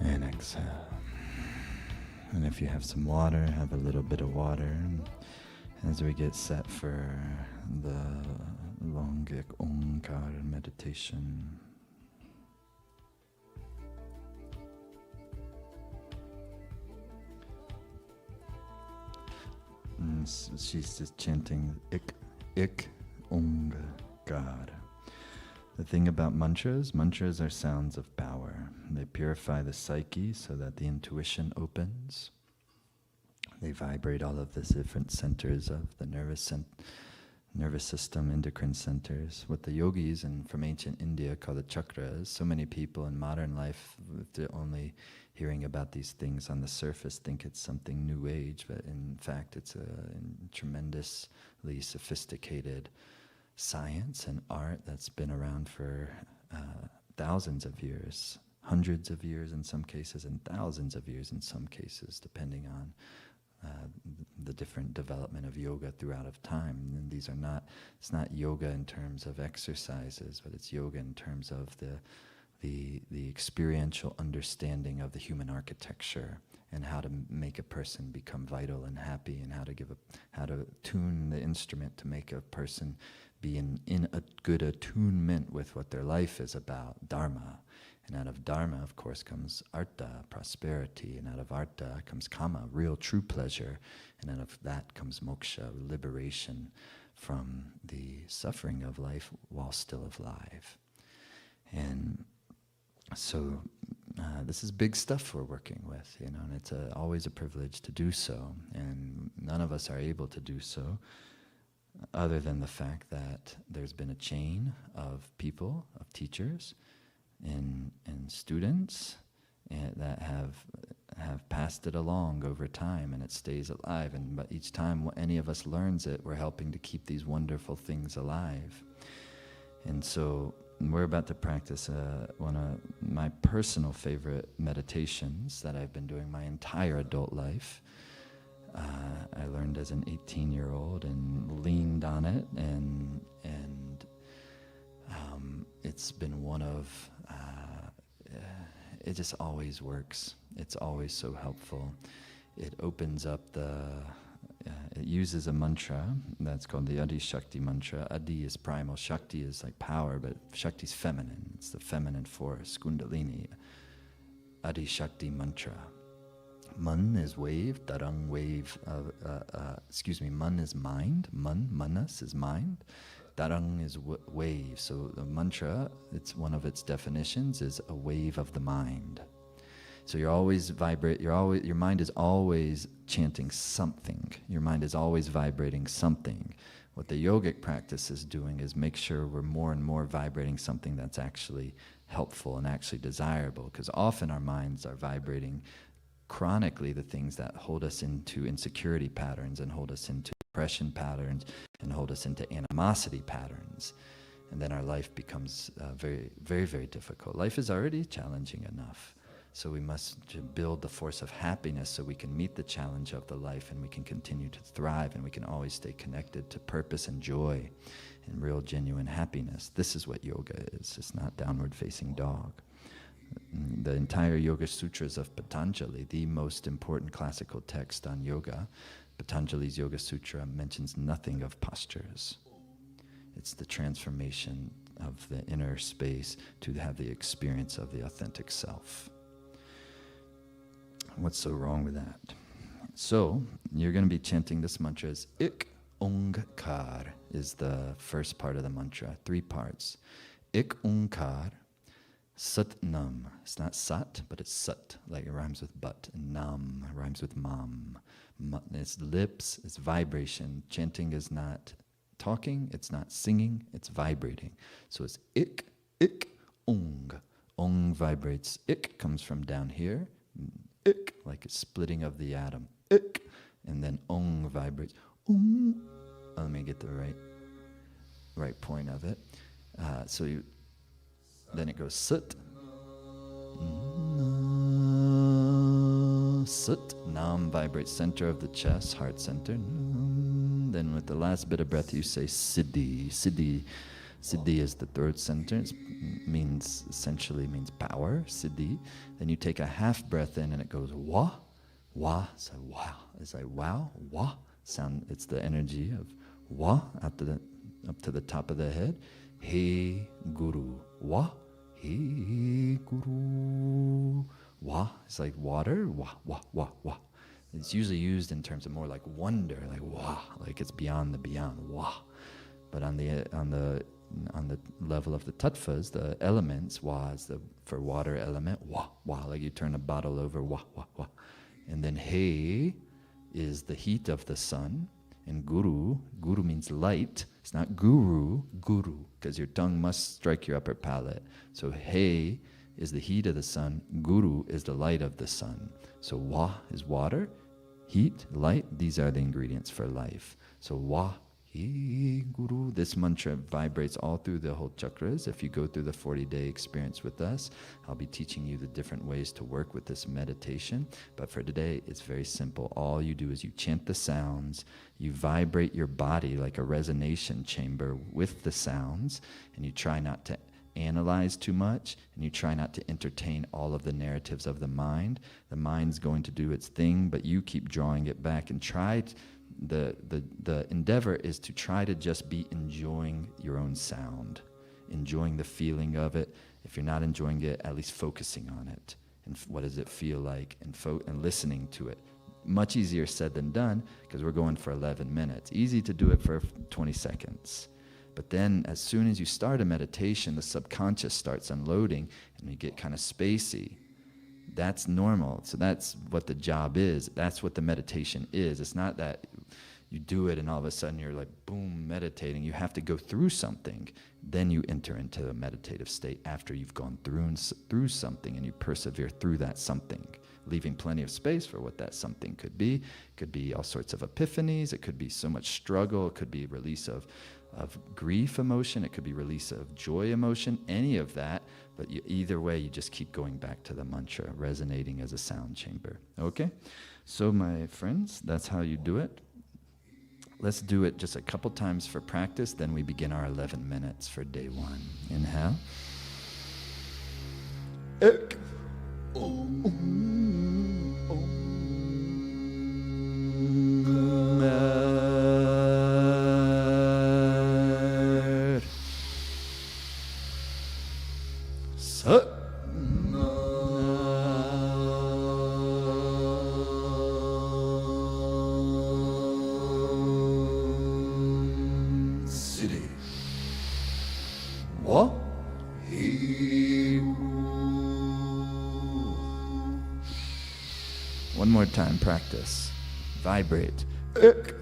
And exhale. And if you have some water, have a little bit of water as we get set for the Longic Omkar meditation. And she's just chanting Ik Omkar. The thing about mantras are sounds of power. They purify the psyche so that the intuition opens. They vibrate all of the different centers of the nervous system, endocrine centers. What the yogis from ancient India call the chakras. So many people in modern life, if they're only hearing about these things on the surface, think it's something new age, but in fact it's a tremendously sophisticated science and art that's been around for thousands of years, hundreds of years in some cases, and thousands of years in some cases, depending on the different development of yoga throughout of time. And these are not, it's not yoga in terms of exercises, but it's yoga in terms of the experiential understanding of the human architecture and how to make a person become vital and happy, and how to tune the instrument to make a person be in a good attunement with what their life is about, dharma. And out of dharma, of course, comes artha, prosperity, and out of artha comes kama, real true pleasure, and out of that comes moksha, liberation from the suffering of life while still alive. And so this is big stuff we're working with, and it's always a privilege to do so, and none of us are able to do so other than the fact that there's been a chain of people, of teachers and students that have passed it along over time, and it stays alive. But each time any of us learns it, we're helping to keep these wonderful things alive. And so we're about to practice one of my personal favorite meditations that I've been doing my entire adult life. I learned as an 18-year-old and leaned on it, and it's been one of, it just always works. It's always so helpful. It opens up it uses a mantra that's called the Adi Shakti mantra. Adi is primal, Shakti is like power, but Shakti is feminine. It's the feminine force, Kundalini. Adi Shakti mantra. Man is wave, Tarang wave, Man is mind, Manas is mind, Tarang is wave. So the mantra, it's one of its definitions, is a wave of the mind. So you're always your mind is always chanting something. Your mind is always vibrating something. What the yogic practice is doing is make sure we're more and more vibrating something that's actually helpful and actually desirable, because often our minds are vibrating chronically the things that hold us into insecurity patterns and hold us into depression patterns and hold us into animosity patterns. And then our life becomes very, very, very difficult. Life is already challenging enough. So we must build the force of happiness so we can meet the challenge of the life, and we can continue to thrive, and we can always stay connected to purpose and joy and real genuine happiness. This is what yoga is. It's not downward facing dog. The entire Yoga Sutras of Patanjali, the most important classical text on yoga, Patanjali's Yoga Sutra mentions nothing of postures. It's the transformation of the inner space to have the experience of the authentic self. What's so wrong with that? So, you're going to be chanting this mantra as Ik Onkar is the first part of the mantra, 3 parts. Ik Onkar, Sat Nam. It's not Sat, but it's Sat, like it rhymes with but, and Nam rhymes with Mam. It's lips, it's vibration. Chanting is not talking, it's not singing, it's vibrating. So it's Ik, Ong. Ong vibrates. Ik comes from down here. Ik, like a splitting of the atom. Ik, and then Ong vibrates. Ong. Let me get the right point of it. Then it goes Sut. Sut. Nam vibrates center of the chest, heart center. Then with the last bit of breath you say Siddhi. Siddhi Siddhi is the third sentence, essentially means power, Siddhi. Then you take a half breath in and it goes wa, wa, so wow. It's like wow, wa. Sound, it's the energy of wa up to the top of the head. He Guru, wa, he Guru, wa. It's like water, wa, wa, wa, wa. It's usually used in terms of more like wonder, like wa, like it's beyond the beyond, wa. But on the level of the tattvas, the elements, wa is for water element, wa, wa, like you turn a bottle over, wa, wa, wa. And then he is the heat of the sun. And guru means light. It's not guru, because your tongue must strike your upper palate. So he is the heat of the sun, guru is the light of the sun. So wa is water, heat, light, these are the ingredients for life. So wa, he, guru, this mantra vibrates all through the whole chakras. If you go through the 40-day experience with us, I'll be teaching you the different ways to work with this meditation. But for today, it's very simple. All you do is you chant the sounds, you vibrate your body like a resonation chamber with the sounds, and you try not to analyze too much, and you try not to entertain all of the narratives of the mind. The mind's going to do its thing, but you keep drawing it back and the endeavor is to try to just be enjoying your own sound, enjoying the feeling of it. If you're not enjoying it, at least focusing on it. And what does it feel like? And listening to it. Much easier said than done, because we're going for 11 minutes. Easy to do it for 20 seconds. But then as soon as you start a meditation, the subconscious starts unloading and you get kind of spacey. That's normal. So that's what the job is. That's what the meditation is. It's not that you do it and all of a sudden you're like, boom, meditating. You have to go through something. Then you enter into a meditative state after you've gone through something, and you persevere through that something, leaving plenty of space for what that something could be. It could be all sorts of epiphanies. It could be so much struggle. It could be release of grief emotion. It could be release of joy emotion, any of that. But either way, you just keep going back to the mantra, resonating as a sound chamber. Okay? So my friends, that's how you do it. Let's do it just a couple times for practice, then we begin our 11 minutes for day one. Inhale. Ek. Om. Om. Sat. One more time, practice. Vibrate. Ek.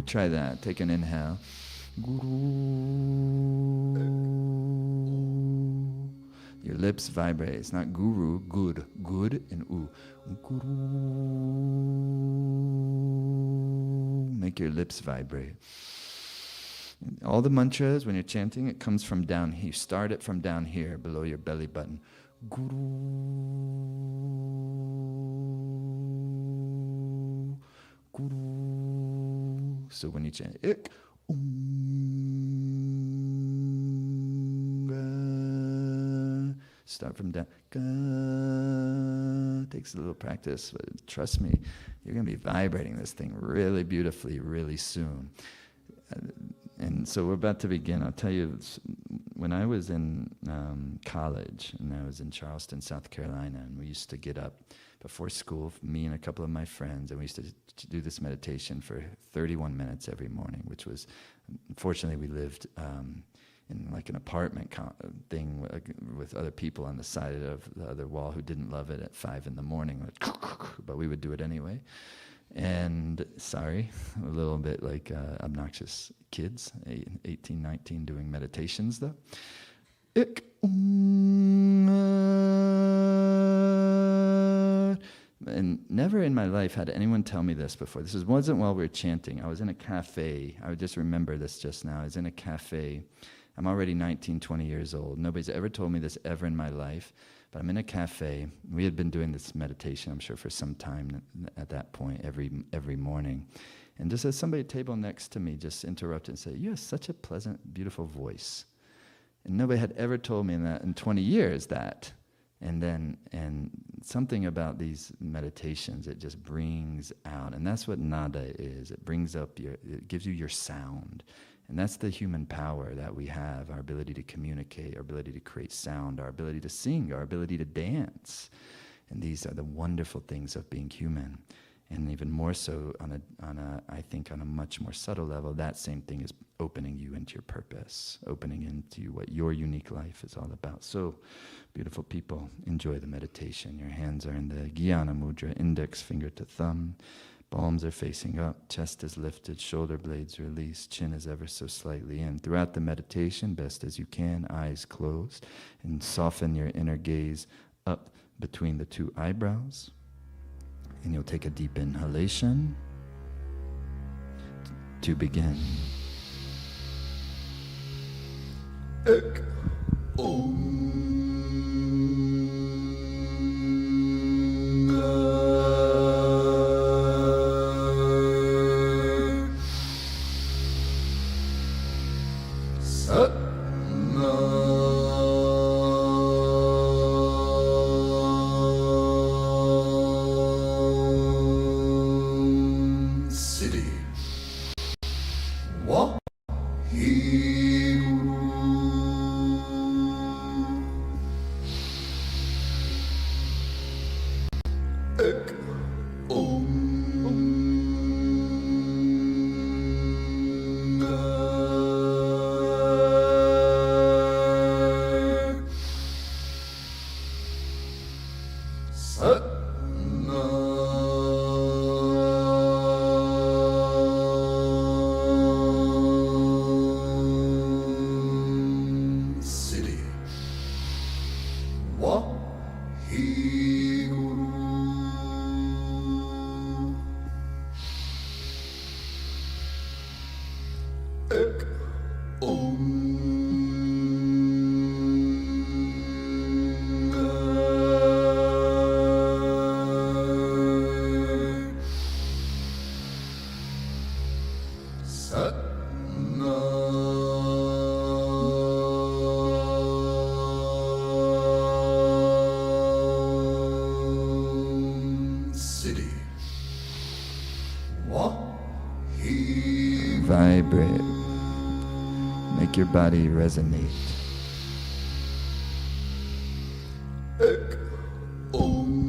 Try that. Take an inhale. Guru. Your lips vibrate. It's not guru, good. Good and u. Guru. Make your lips vibrate. All the mantras, when you're chanting, it comes from down here. You start it from down here, below your belly button. Guru. Guru. So when you chant ik, start from down. Takes a little practice, but trust me, you're going to be vibrating this thing really beautifully really soon. And so we're about to begin. I'll tell you, when I was in college, and I was in Charleston, South Carolina, and we used to get up before school, me and a couple of my friends, and we used to do this meditation for 31 minutes every morning, which was, unfortunately, we lived in like an apartment thing with other people on the side of the other wall who didn't love it at 5 a.m, but we would do it anyway. And sorry, a little bit like obnoxious kids, 18, 19, doing meditations though. Ik and never in my life had anyone tell me this before. This wasn't while we were chanting. I was in a cafe. I would just remember this just now. I was in a cafe. I'm already 19, 20 years old. Nobody's ever told me this ever in my life. But I'm in a cafe. We had been doing this meditation, I'm sure, for some time at that point, every morning. And just as somebody at the table next to me just interrupted and said, "You have such a pleasant, beautiful voice." And nobody had ever told me in 20 years that. And something about these meditations, it just brings out, and that's what nada is. It brings up it gives you your sound. And that's the human power that we have, our ability to communicate, our ability to create sound, our ability to sing, our ability to dance. And these are the wonderful things of being human. And even more so I think on a much more subtle level, that same thing is opening you into your purpose, opening into what your unique life is all about. So, beautiful people, enjoy the meditation. Your hands are in the Jnana Mudra, index finger to thumb. Palms are facing up, chest is lifted, shoulder blades released, chin is ever so slightly in. Throughout the meditation, best as you can, eyes closed, and soften your inner gaze up between the two eyebrows. And you'll take a deep inhalation to begin. Ek Om. Vibrate. Make your body resonate. Ek Om.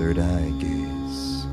Third eye gaze.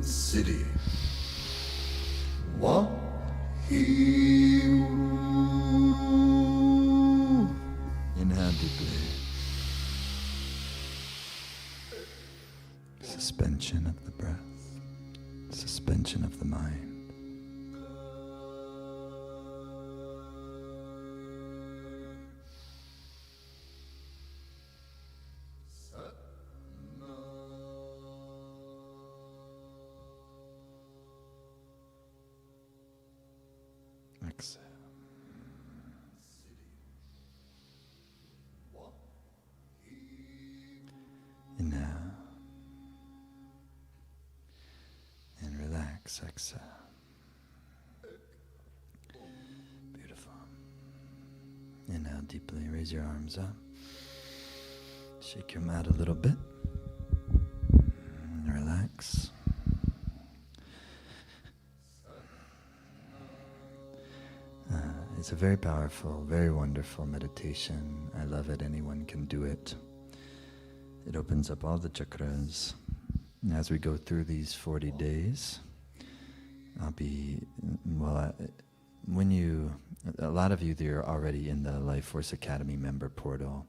City. Inhale deeply. Suspension of the breath. Suspension of the mind. Exhale. Inhale. And relax. Exhale. Beautiful. Inhale deeply. Raise your arms up. Shake your mat a little bit. And relax. It's a very powerful, very wonderful meditation. I love it. Anyone can do it. It opens up all the chakras. And as we go through these 40 days, a lot of you that are already in the Life Force Academy member portal,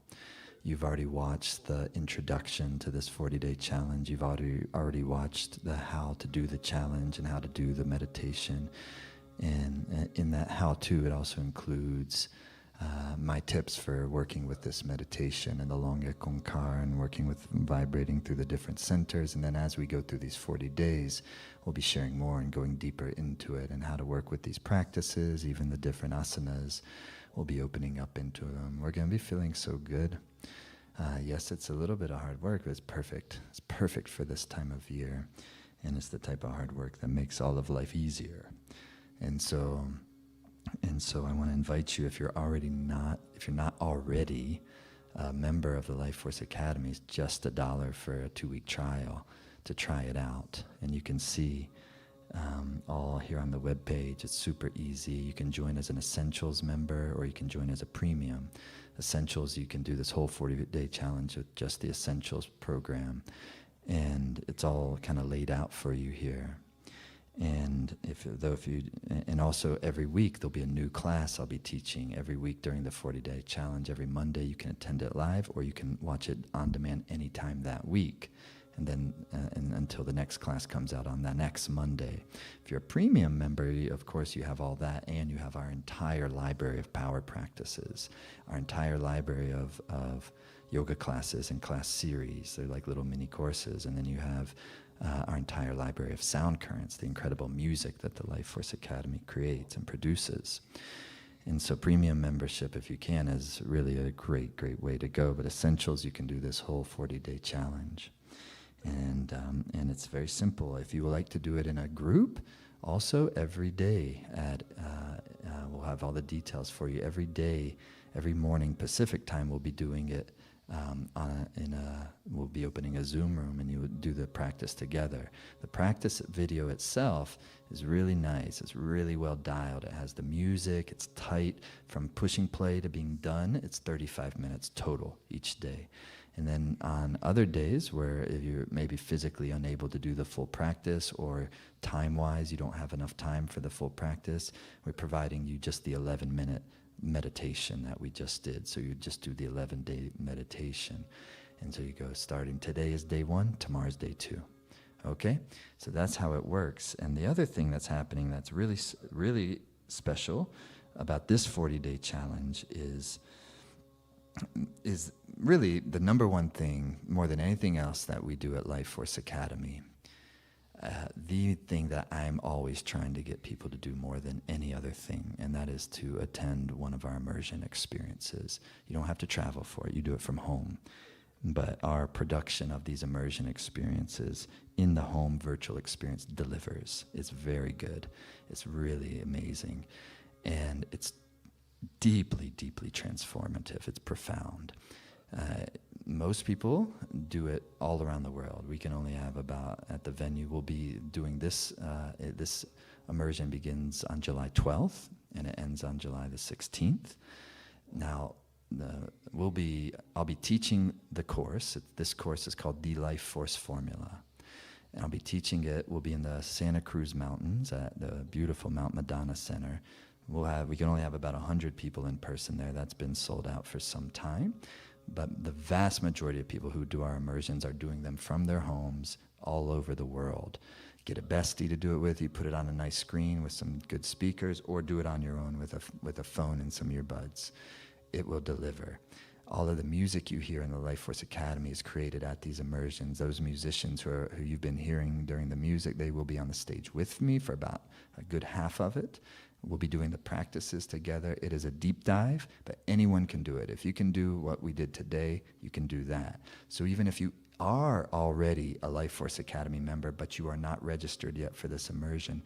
you've already watched the introduction to this 40-day challenge. You've already watched the how to do the challenge and how to do the meditation. And in that how-to, it also includes my tips for working with this meditation and the Longa Konkar and working with vibrating through the different centers. And then as we go through these 40 days, we'll be sharing more and going deeper into it and how to work with these practices, even the different asanas. We'll be opening up into them. We're going to be feeling so good. Yes, it's a little bit of hard work, but it's perfect. It's perfect for this time of year. And it's the type of hard work that makes all of life easier. And so I want to invite you, if you're not already a member of the Life Force Academy, it's just $1 for a 2-week trial to try it out. And you can see all here on the webpage. It's super easy. You can join as an Essentials member or you can join as a Premium. Essentials, you can do this whole 40-day challenge with just the Essentials program. And it's all kind of laid out for you here. And and also every week there'll be a new class I'll be teaching every week during the 40-day challenge. Every Monday you can attend it live or you can watch it on demand anytime that week. And then until the next class comes out on that next Monday. If you're a Premium member, of course you have all that, and you have our entire library of power practices, our entire library of yoga classes and class series. They're like little mini courses. And then you have our entire library of sound currents, the incredible music that the Life Force Academy creates and produces. And so Premium membership, if you can, is really a great, great way to go. But Essentials, you can do this whole 40-day challenge. And it's very simple. If you would like to do it in a group, also every day we'll have all the details for you. Every day, every morning Pacific time, we'll be doing it. We'll be opening a Zoom room and you would do the practice together. The practice video itself is really nice. It's really well dialed. It has the music. It's tight. From pushing play to being done, it's 35 minutes total each day. And then on other days where if you're maybe physically unable to do the full practice or time-wise you don't have enough time for the full practice, we're providing you just the 11-minute meditation that we just did. So you just do the 11-day meditation. And so you go starting today is day 1, tomorrow's day 2. Okay? So that's how it works. And the other thing that's happening that's really, really special about this 40-day challenge is really the number one thing, more than anything else that we do at Life Force Academy. The thing that I'm always trying to get people to do more than any other thing, and that is to attend one of our immersion experiences. You don't have to travel for it. You do it from home. But our production of these immersion experiences in the home virtual experience delivers. It's very good. It's really amazing. And it's deeply, deeply transformative. It's profound. Most people do it all around the world. We can only have about, at the venue, we'll be doing this, this immersion begins on July 12th and it ends on July the 16th. Now, I'll be teaching the course. This course is called The Life Force Formula. And I'll be teaching it. We'll be in the Santa Cruz Mountains at the beautiful Mount Madonna Center. We can only have about 100 people in person there. That's been sold out for some time. But the vast majority of people who do our immersions are doing them from their homes all over the world. Get a bestie to do it with. You put it on a nice screen with some good speakers, or do it on your own with a phone and some earbuds. It will deliver. All of the music you hear in the Life Force Academy is created at these immersions. Those musicians who you've been hearing during the music, they will be on the stage with me for about a good half of it. We'll be doing the practices together. It is a deep dive, but anyone can do it. If you can do what we did today, you can do that. So even if you are already a Life Force Academy member, but you are not registered yet for this immersion,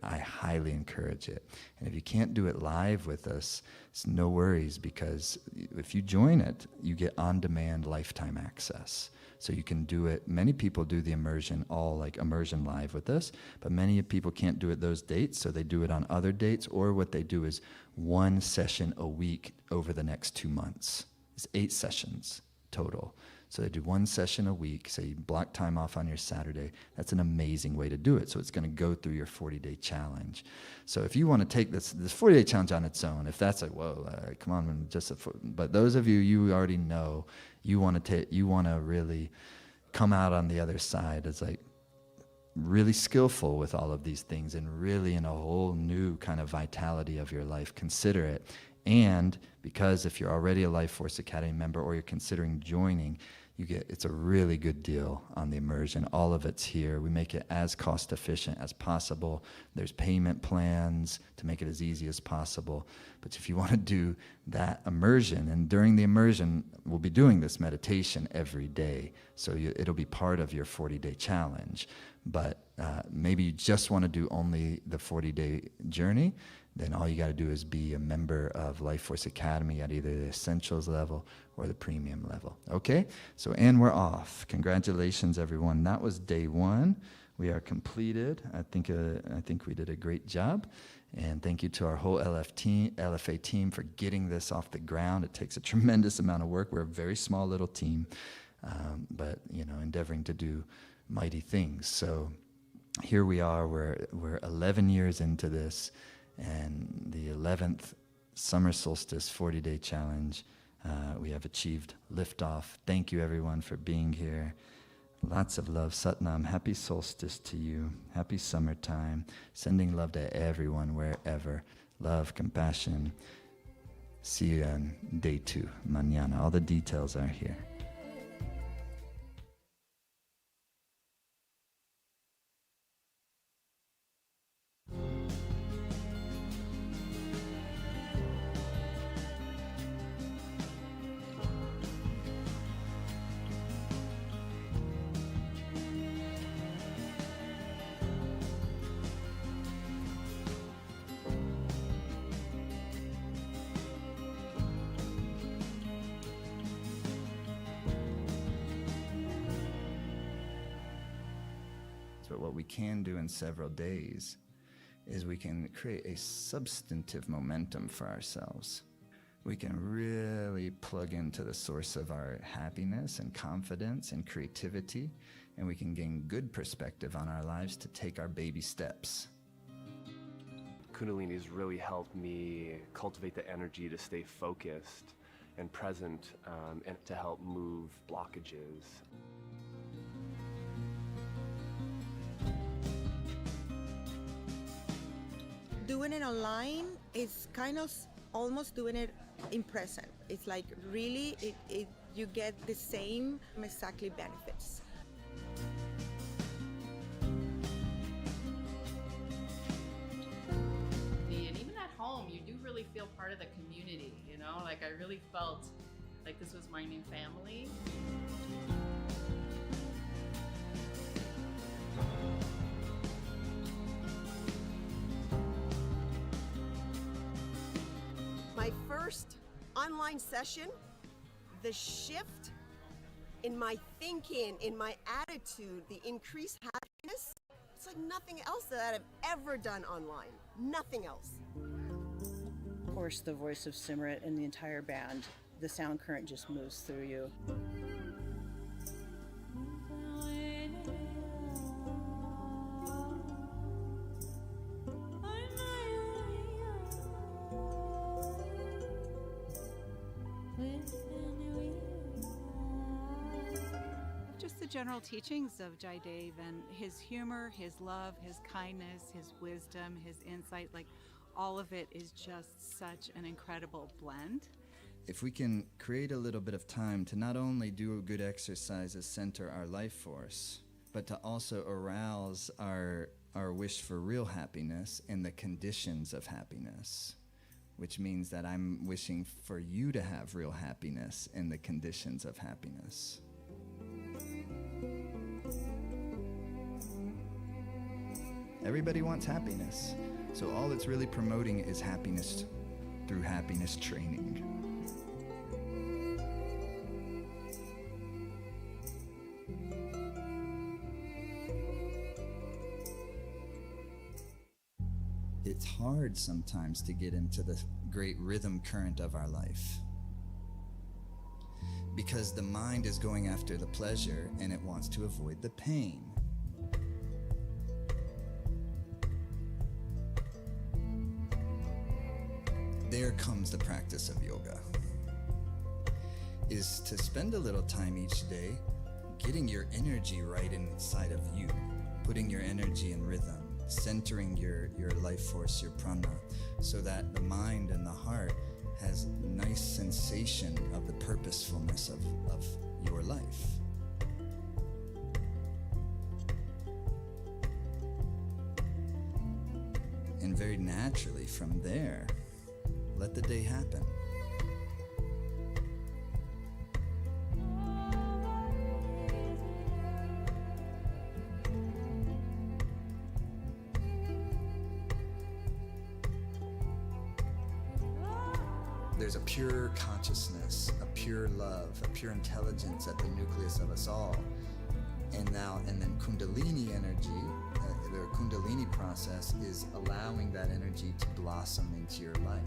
I highly encourage it. And if you can't do it live with us, it's no worries, because if you join it, you get on-demand lifetime access. So you can do it. Many people do the immersion, all like immersion live with us, but many people can't do it those dates, so they do it on other dates, or what they do is one session a week over the next 2 months. It's 8 sessions total. So they do one session a week. So you block time off on your Saturday. That's an amazing way to do it. So it's going to go through your 40-day challenge. So if you want to take this 40-day challenge on its own, if that's like, whoa, come on, but those of you already know, you want to really come out on the other side as like really skillful with all of these things and really in a whole new kind of vitality of your life. Consider it. And because if you're already a Life Force Academy member or you're considering joining, it's a really good deal on the immersion. All of it's here. We make it as cost efficient as possible. There's payment plans to make it as easy as possible. But if you want to do that immersion, and during the immersion, we'll be doing this meditation every day. So it'll be part of your 40-day challenge. But maybe you just want to do only the 40-day journey, then all you got to do is be a member of Life Force Academy at either the Essentials level or the Premium level. Okay? So, and we're off. Congratulations, everyone. That was day 1. We are completed. I think we did a great job. And thank you to our whole LFA team for getting this off the ground. It takes a tremendous amount of work. We're a very small little team, but endeavoring to do mighty things. So here we are. We're 11 years into this. And the 11th Summer Solstice 40-day challenge, we have achieved liftoff. Thank you, everyone, for being here. Lots of love. Satnam. Happy solstice to you. Happy summertime. Sending love to everyone, wherever. Love, compassion. See you on day 2, mañana. All the details are here. But what we can do in several days is we can create a substantive momentum for ourselves. We can really plug into the source of our happiness and confidence and creativity, and we can gain good perspective on our lives to take our baby steps. Kundalini has really helped me cultivate the energy to stay focused and present, and to help move blockages. Doing it online is kind of almost doing it in present. It's like really, you get the same exactly benefits. And even at home, you do really feel part of the community, Like I really felt like this was my new family. my first online session, the shift in my thinking, in my attitude, the increased happiness, it's like nothing else that I've ever done online. Nothing else. Of course, the voice of Simrit and the entire band, the sound current just moves through you. Just the general teachings of Jaidev and his humor, his love, his kindness, his wisdom, his insight, like all of it is just such an incredible blend. If we can create a little bit of time to not only do good exercises, center our life force, but to also arouse our wish for real happiness and the conditions of happiness, which means that I'm wishing for you to have real happiness and the conditions of happiness. Everybody wants happiness, so all it's really promoting is happiness through happiness training. It's hard sometimes to get into the great rhythm current of our life, because the mind is going after the pleasure and it wants to avoid the pain. There comes the practice of yoga, is to spend a little time each day getting your energy right inside of you, putting your energy in rhythm, centering your life force, your prana, so that the mind and the heart has nice sensation of the purposefulness of your life. And very naturally from there, let the day happen. There's a pure consciousness, a pure love, a pure intelligence at the nucleus of us all. And then Kundalini energy, the Kundalini process is allowing that energy to blossom into your life.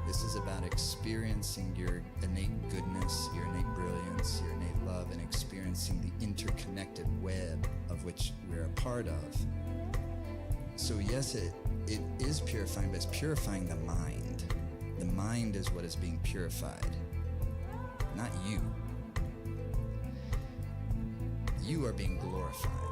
This is about experiencing your innate goodness, your innate brilliance, your innate love, and experiencing the interconnected web of which we're a part of. So yes, it is purifying, but it's purifying the mind. The mind is what is being purified, not you. You are being glorified.